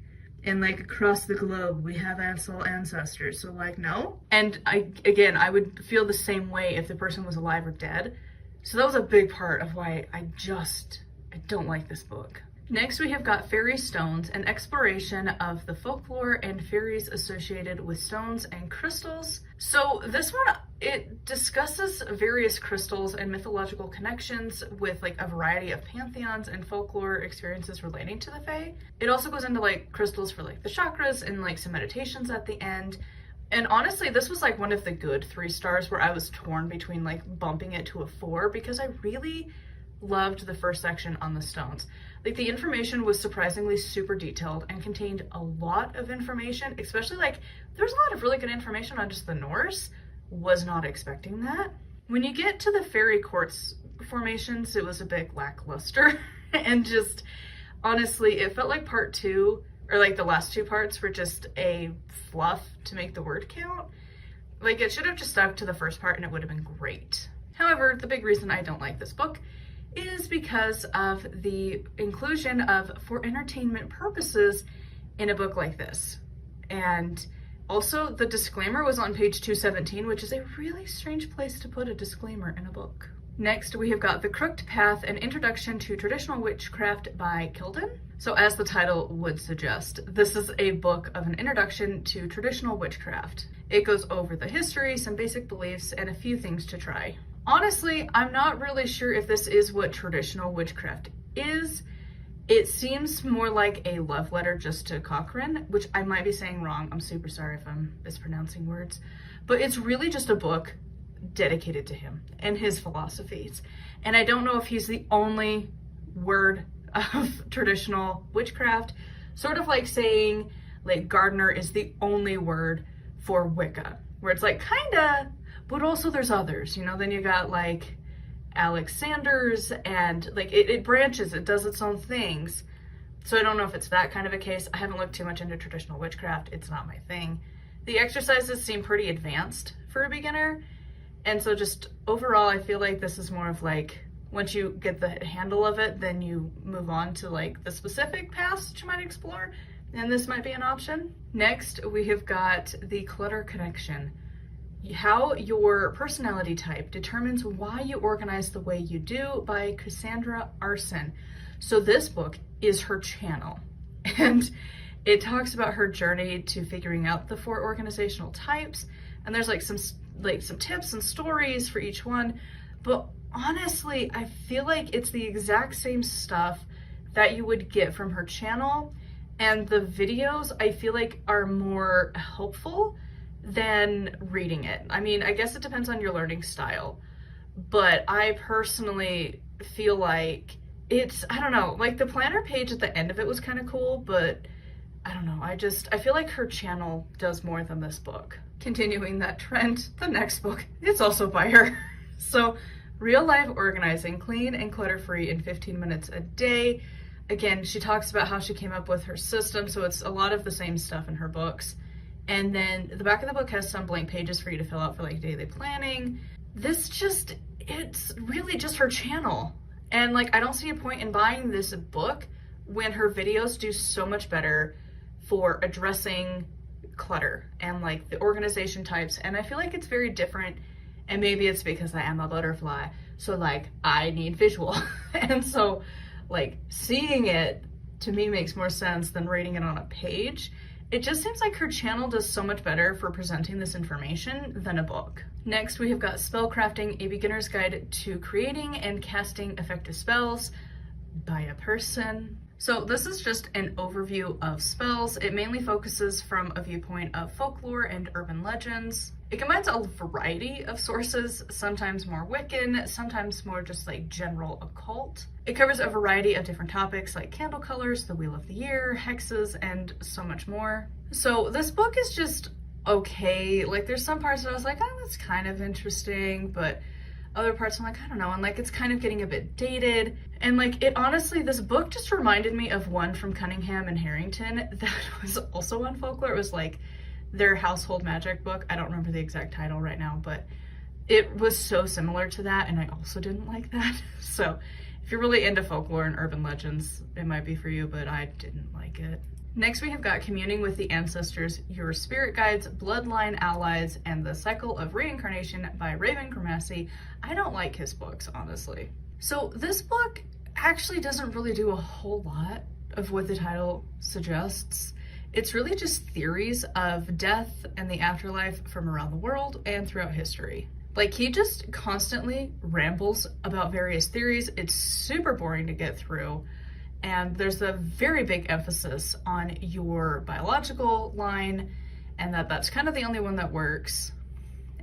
[SPEAKER 1] And like across the globe, we have ancestors. So like, no. And I would feel the same way if the person was alive or dead. So that was a big part of why I don't like this book. Next, we have got Fairy Stones, an exploration of the folklore and fairies associated with stones and crystals. So this one, it discusses various crystals and mythological connections with like a variety of pantheons and folklore experiences relating to the Fae. It also goes into like crystals for like the chakras and like some meditations at the end. And honestly, this was like one of the good 3 stars where I was torn between like bumping it to a 4 because I really loved the first section on the stones. Like the information was surprisingly super detailed and contained a lot of information, especially like there's a lot of really good information on just the Norse. Was not expecting that. When you get to the fairy quartz formations, it was a bit lackluster and just honestly, it felt like part 2 or like the last 2 parts were just a fluff to make the word count. Like it should have just stuck to the first part and it would have been great. However, the big reason I don't like this book is because of the inclusion of for entertainment purposes in a book like this. And also the disclaimer was on page 217, which is a really strange place to put a disclaimer in a book. Next, we have got The Crooked Path, an introduction to traditional witchcraft by Kilden. So as the title would suggest, this is a book of an introduction to traditional witchcraft. It goes over the history, some basic beliefs, and a few things to try. Honestly, I'm not really sure if this is what traditional witchcraft is. It seems more like a love letter just to Cochrane, which I might be saying wrong. I'm super sorry if I'm mispronouncing words. But it's really just a book dedicated to him and his philosophies. And I don't know if he's the only word of traditional witchcraft. Sort of like saying like Gardner is the only word for Wicca. Where it's like kinda, but also there's others, you know, then you got like Alexander's and like it branches, it does its own things. So I don't know if it's that kind of a case. I haven't looked too much into traditional witchcraft. It's not my thing. The exercises seem pretty advanced for a beginner. And so just overall, I feel like this is more of like, once you get the handle of it, then you move on to like the specific paths that you might explore. And this might be an option. Next, we have got The Clutter Connection. How Your Personality Type Determines Why You Organize the Way You Do by Cassandra Arson. So this book is her channel and it talks about her journey to figuring out the 4 organizational types. And there's like some tips and stories for each one. But honestly, I feel like it's the exact same stuff that you would get from her channel. And the videos I feel like are more helpful than reading it. I mean, I guess it depends on your learning style, but I personally feel like I don't know, like the planner page at the end of it was kind of cool, but I don't know, I feel like her channel does more than this book. Continuing that trend, the next book, it's also by her. So, Real Life Organizing, Clean and Clutter-Free in 15 Minutes a Day. Again, she talks about how she came up with her system, so it's a lot of the same stuff in her books. And then the back of the book has some blank pages for you to fill out for like daily planning. It's really just her channel. And like, I don't see a point in buying this book when her videos do so much better for addressing clutter and like the organization types. And I feel like it's very different. And maybe it's because I am a butterfly. So like, I need visual. And so like seeing it to me makes more sense than reading it on a page. It just seems like her channel does so much better for presenting this information than a book. Next, we have got Spellcrafting, a beginner's guide to creating and casting effective spells by a person. So this is just an overview of spells. It mainly focuses from a viewpoint of folklore and urban legends. It combines a variety of sources, sometimes more Wiccan, sometimes more just like general occult. It covers a variety of different topics like candle colors, the wheel of the year, hexes, and so much more. So this book is just okay. Like there's some parts that I was like, oh, that's kind of interesting, but other parts I'm like, I don't know, and like it's kind of getting a bit dated. And like it honestly, this book just reminded me of one from Cunningham and Harrington that was also on folklore. It was like their household magic book. I don't remember the exact title right now, but it was so similar to that, and I also didn't like that. So If you're really into folklore and urban legends, it might be for you, but I didn't like it. Next, we have got Communing with the Ancestors, Your Spirit Guides, Bloodline Allies, and the Cycle of Reincarnation by Raven Gramassi. I don't like his books, honestly. So this book actually doesn't really do a whole lot of what the title suggests. It's really just theories of death and the afterlife from around the world and throughout history. Like, he just constantly rambles about various theories. It's super boring to get through. And there's a very big emphasis on your biological line, and that's kind of the only one that works.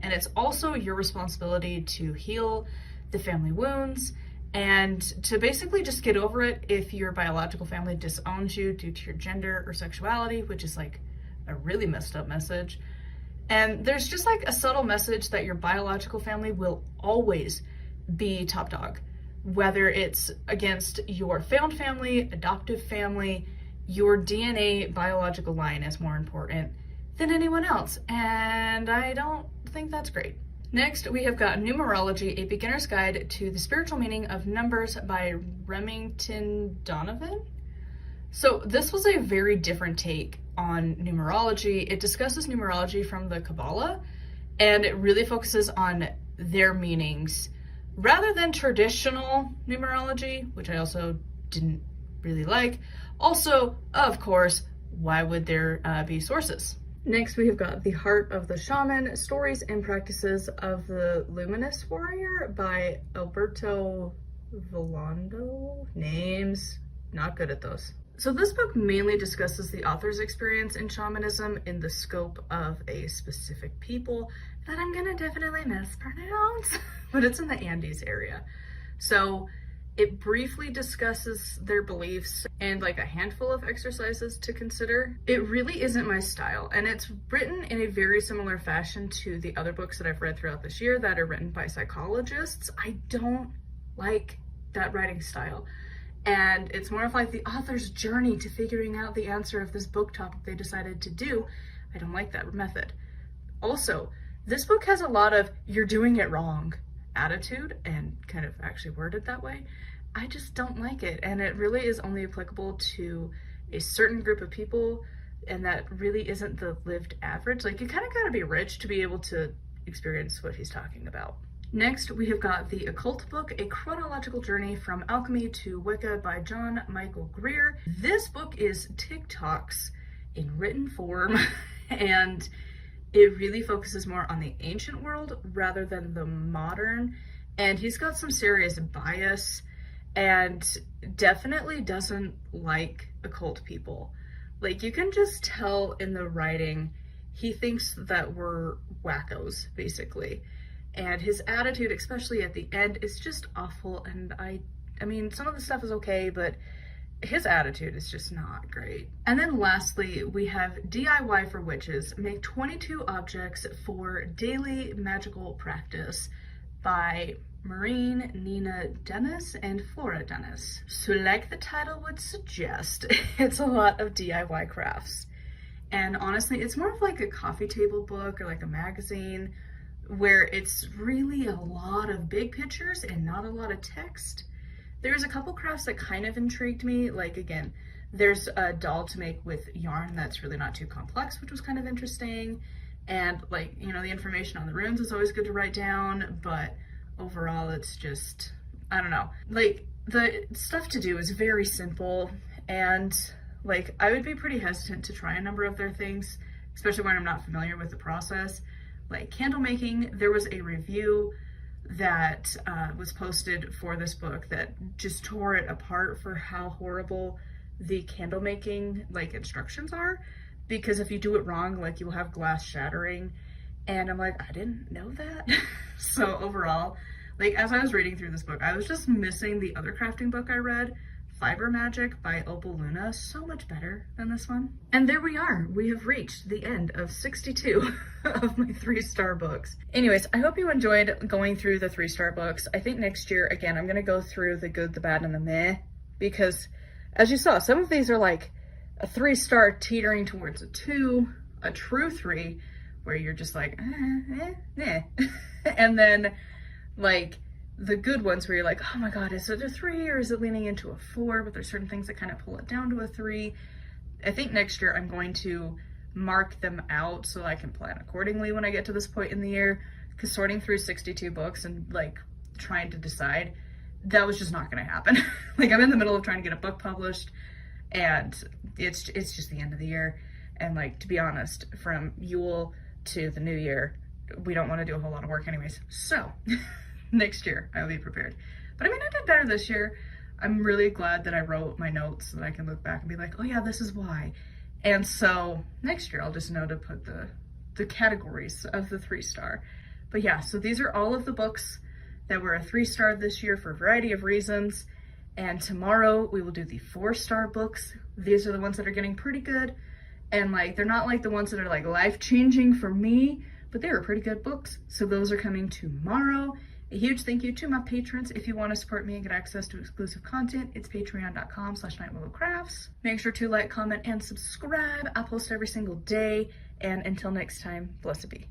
[SPEAKER 1] And it's also your responsibility to heal the family wounds and to basically just get over it if your biological family disowns you due to your gender or sexuality, which is like a really messed up message. And there's just like a subtle message that your biological family will always be top dog. Whether it's against your found family, adoptive family, your DNA biological line is more important than anyone else. And I don't think that's great. Next, we have got Numerology, A Beginner's Guide to the Spiritual Meaning of Numbers by Remington Donovan. So this was a very different take on numerology. It discusses numerology from the Kabbalah, and it really focuses on their meanings rather than traditional numerology, which I also didn't really like. Also, of course, why would there be sources? Next, we have got The Heart of the Shaman, Stories and Practices of the Luminous Warrior by Alberto Villando. Names, not good at those. So this book mainly discusses the author's experience in shamanism in the scope of a specific people that I'm gonna definitely mispronounce, but it's in the Andes area. So it briefly discusses their beliefs and like a handful of exercises to consider. It really isn't my style, and it's written in a very similar fashion to the other books that I've read throughout this year that are written by psychologists. I don't like that writing style. And it's more of like the author's journey to figuring out the answer of this book topic they decided to do. I don't like that method. Also, this book has a lot of "you're doing it wrong" attitude, and kind of actually worded that way. I just don't like it, and it really is only applicable to a certain group of people, and that really isn't the lived average. Like, you kind of gotta be rich to be able to experience what he's talking about. Next, we have got The Occult Book, A Chronological Journey from Alchemy to Wicca by John Michael Greer. This book is TikToks in written form, and it really focuses more on the ancient world rather than the modern. And he's got some serious bias and definitely doesn't like occult people. Like, you can just tell in the writing, he thinks that we're wackos, basically. And his attitude, especially at the end, is just awful. And I mean, some of the stuff is okay, but his attitude is just not great. And then lastly, we have DIY for Witches, Make 22 Objects for Daily Magical Practice by Maureen Nina Dennis and Flora Dennis. So like the title would suggest, it's a lot of DIY crafts. And honestly, it's more of like a coffee table book or like a magazine, where it's really a lot of big pictures and not a lot of text. There's a couple crafts that kind of intrigued me. Like, again, there's a doll to make with yarn that's really not too complex, which was kind of interesting. And like, you know, the information on the runes is always good to write down, but overall it's just, I don't know. Like, the stuff to do is very simple, and like, I would be pretty hesitant to try a number of their things, especially when I'm not familiar with the process. Like candle making, there was a review that was posted for this book that just tore it apart for how horrible the candle making like instructions are, because if you do it wrong, like, you'll have glass shattering. And I'm like, I didn't know that. So overall, like, as I was reading through this book, I was just missing the other crafting book I read, Fiber Magic by Opal Luna, so much better than this one. And there we are. We have reached the end of 62 of my 3-star books. Anyways, I hope you enjoyed going through the 3-star books. I think next year, again, I'm gonna go through the good, the bad, and the meh, because as you saw, some of these are like a 3-star teetering towards a 2, a true 3, where you're just like, and then like the good ones where you're like, oh my God, is it a 3 or is it leaning into a 4? But there's certain things that kind of pull it down to a 3. I think next year I'm going to mark them out so I can plan accordingly when I get to this point in the year, because sorting through 62 books and like trying to decide, that was just not going to happen. Like I'm in the middle of trying to get a book published, and it's just the end of the year. And like, to be honest, from Yule to the new year, we don't want to do a whole lot of work anyways. So next year I'll be prepared. But I mean, I did better this year. I'm really glad that I wrote my notes so that I can look back and be like, oh yeah, this is why. And so next year I'll just know to put the categories of the 3-star. But yeah, so these are all of the books that were a 3-star this year for a variety of reasons. And tomorrow we will do the 4-star books. These are the ones that are getting pretty good. And like, they're not like the ones that are like life-changing for me, but they were pretty good books. So those are coming tomorrow. A huge thank you to my patrons. If you want to support me and get access to exclusive content, it's patreon.com/nightwillowcrafts. Make sure to like, comment, and subscribe. I post every single day. And until next time, blessed be.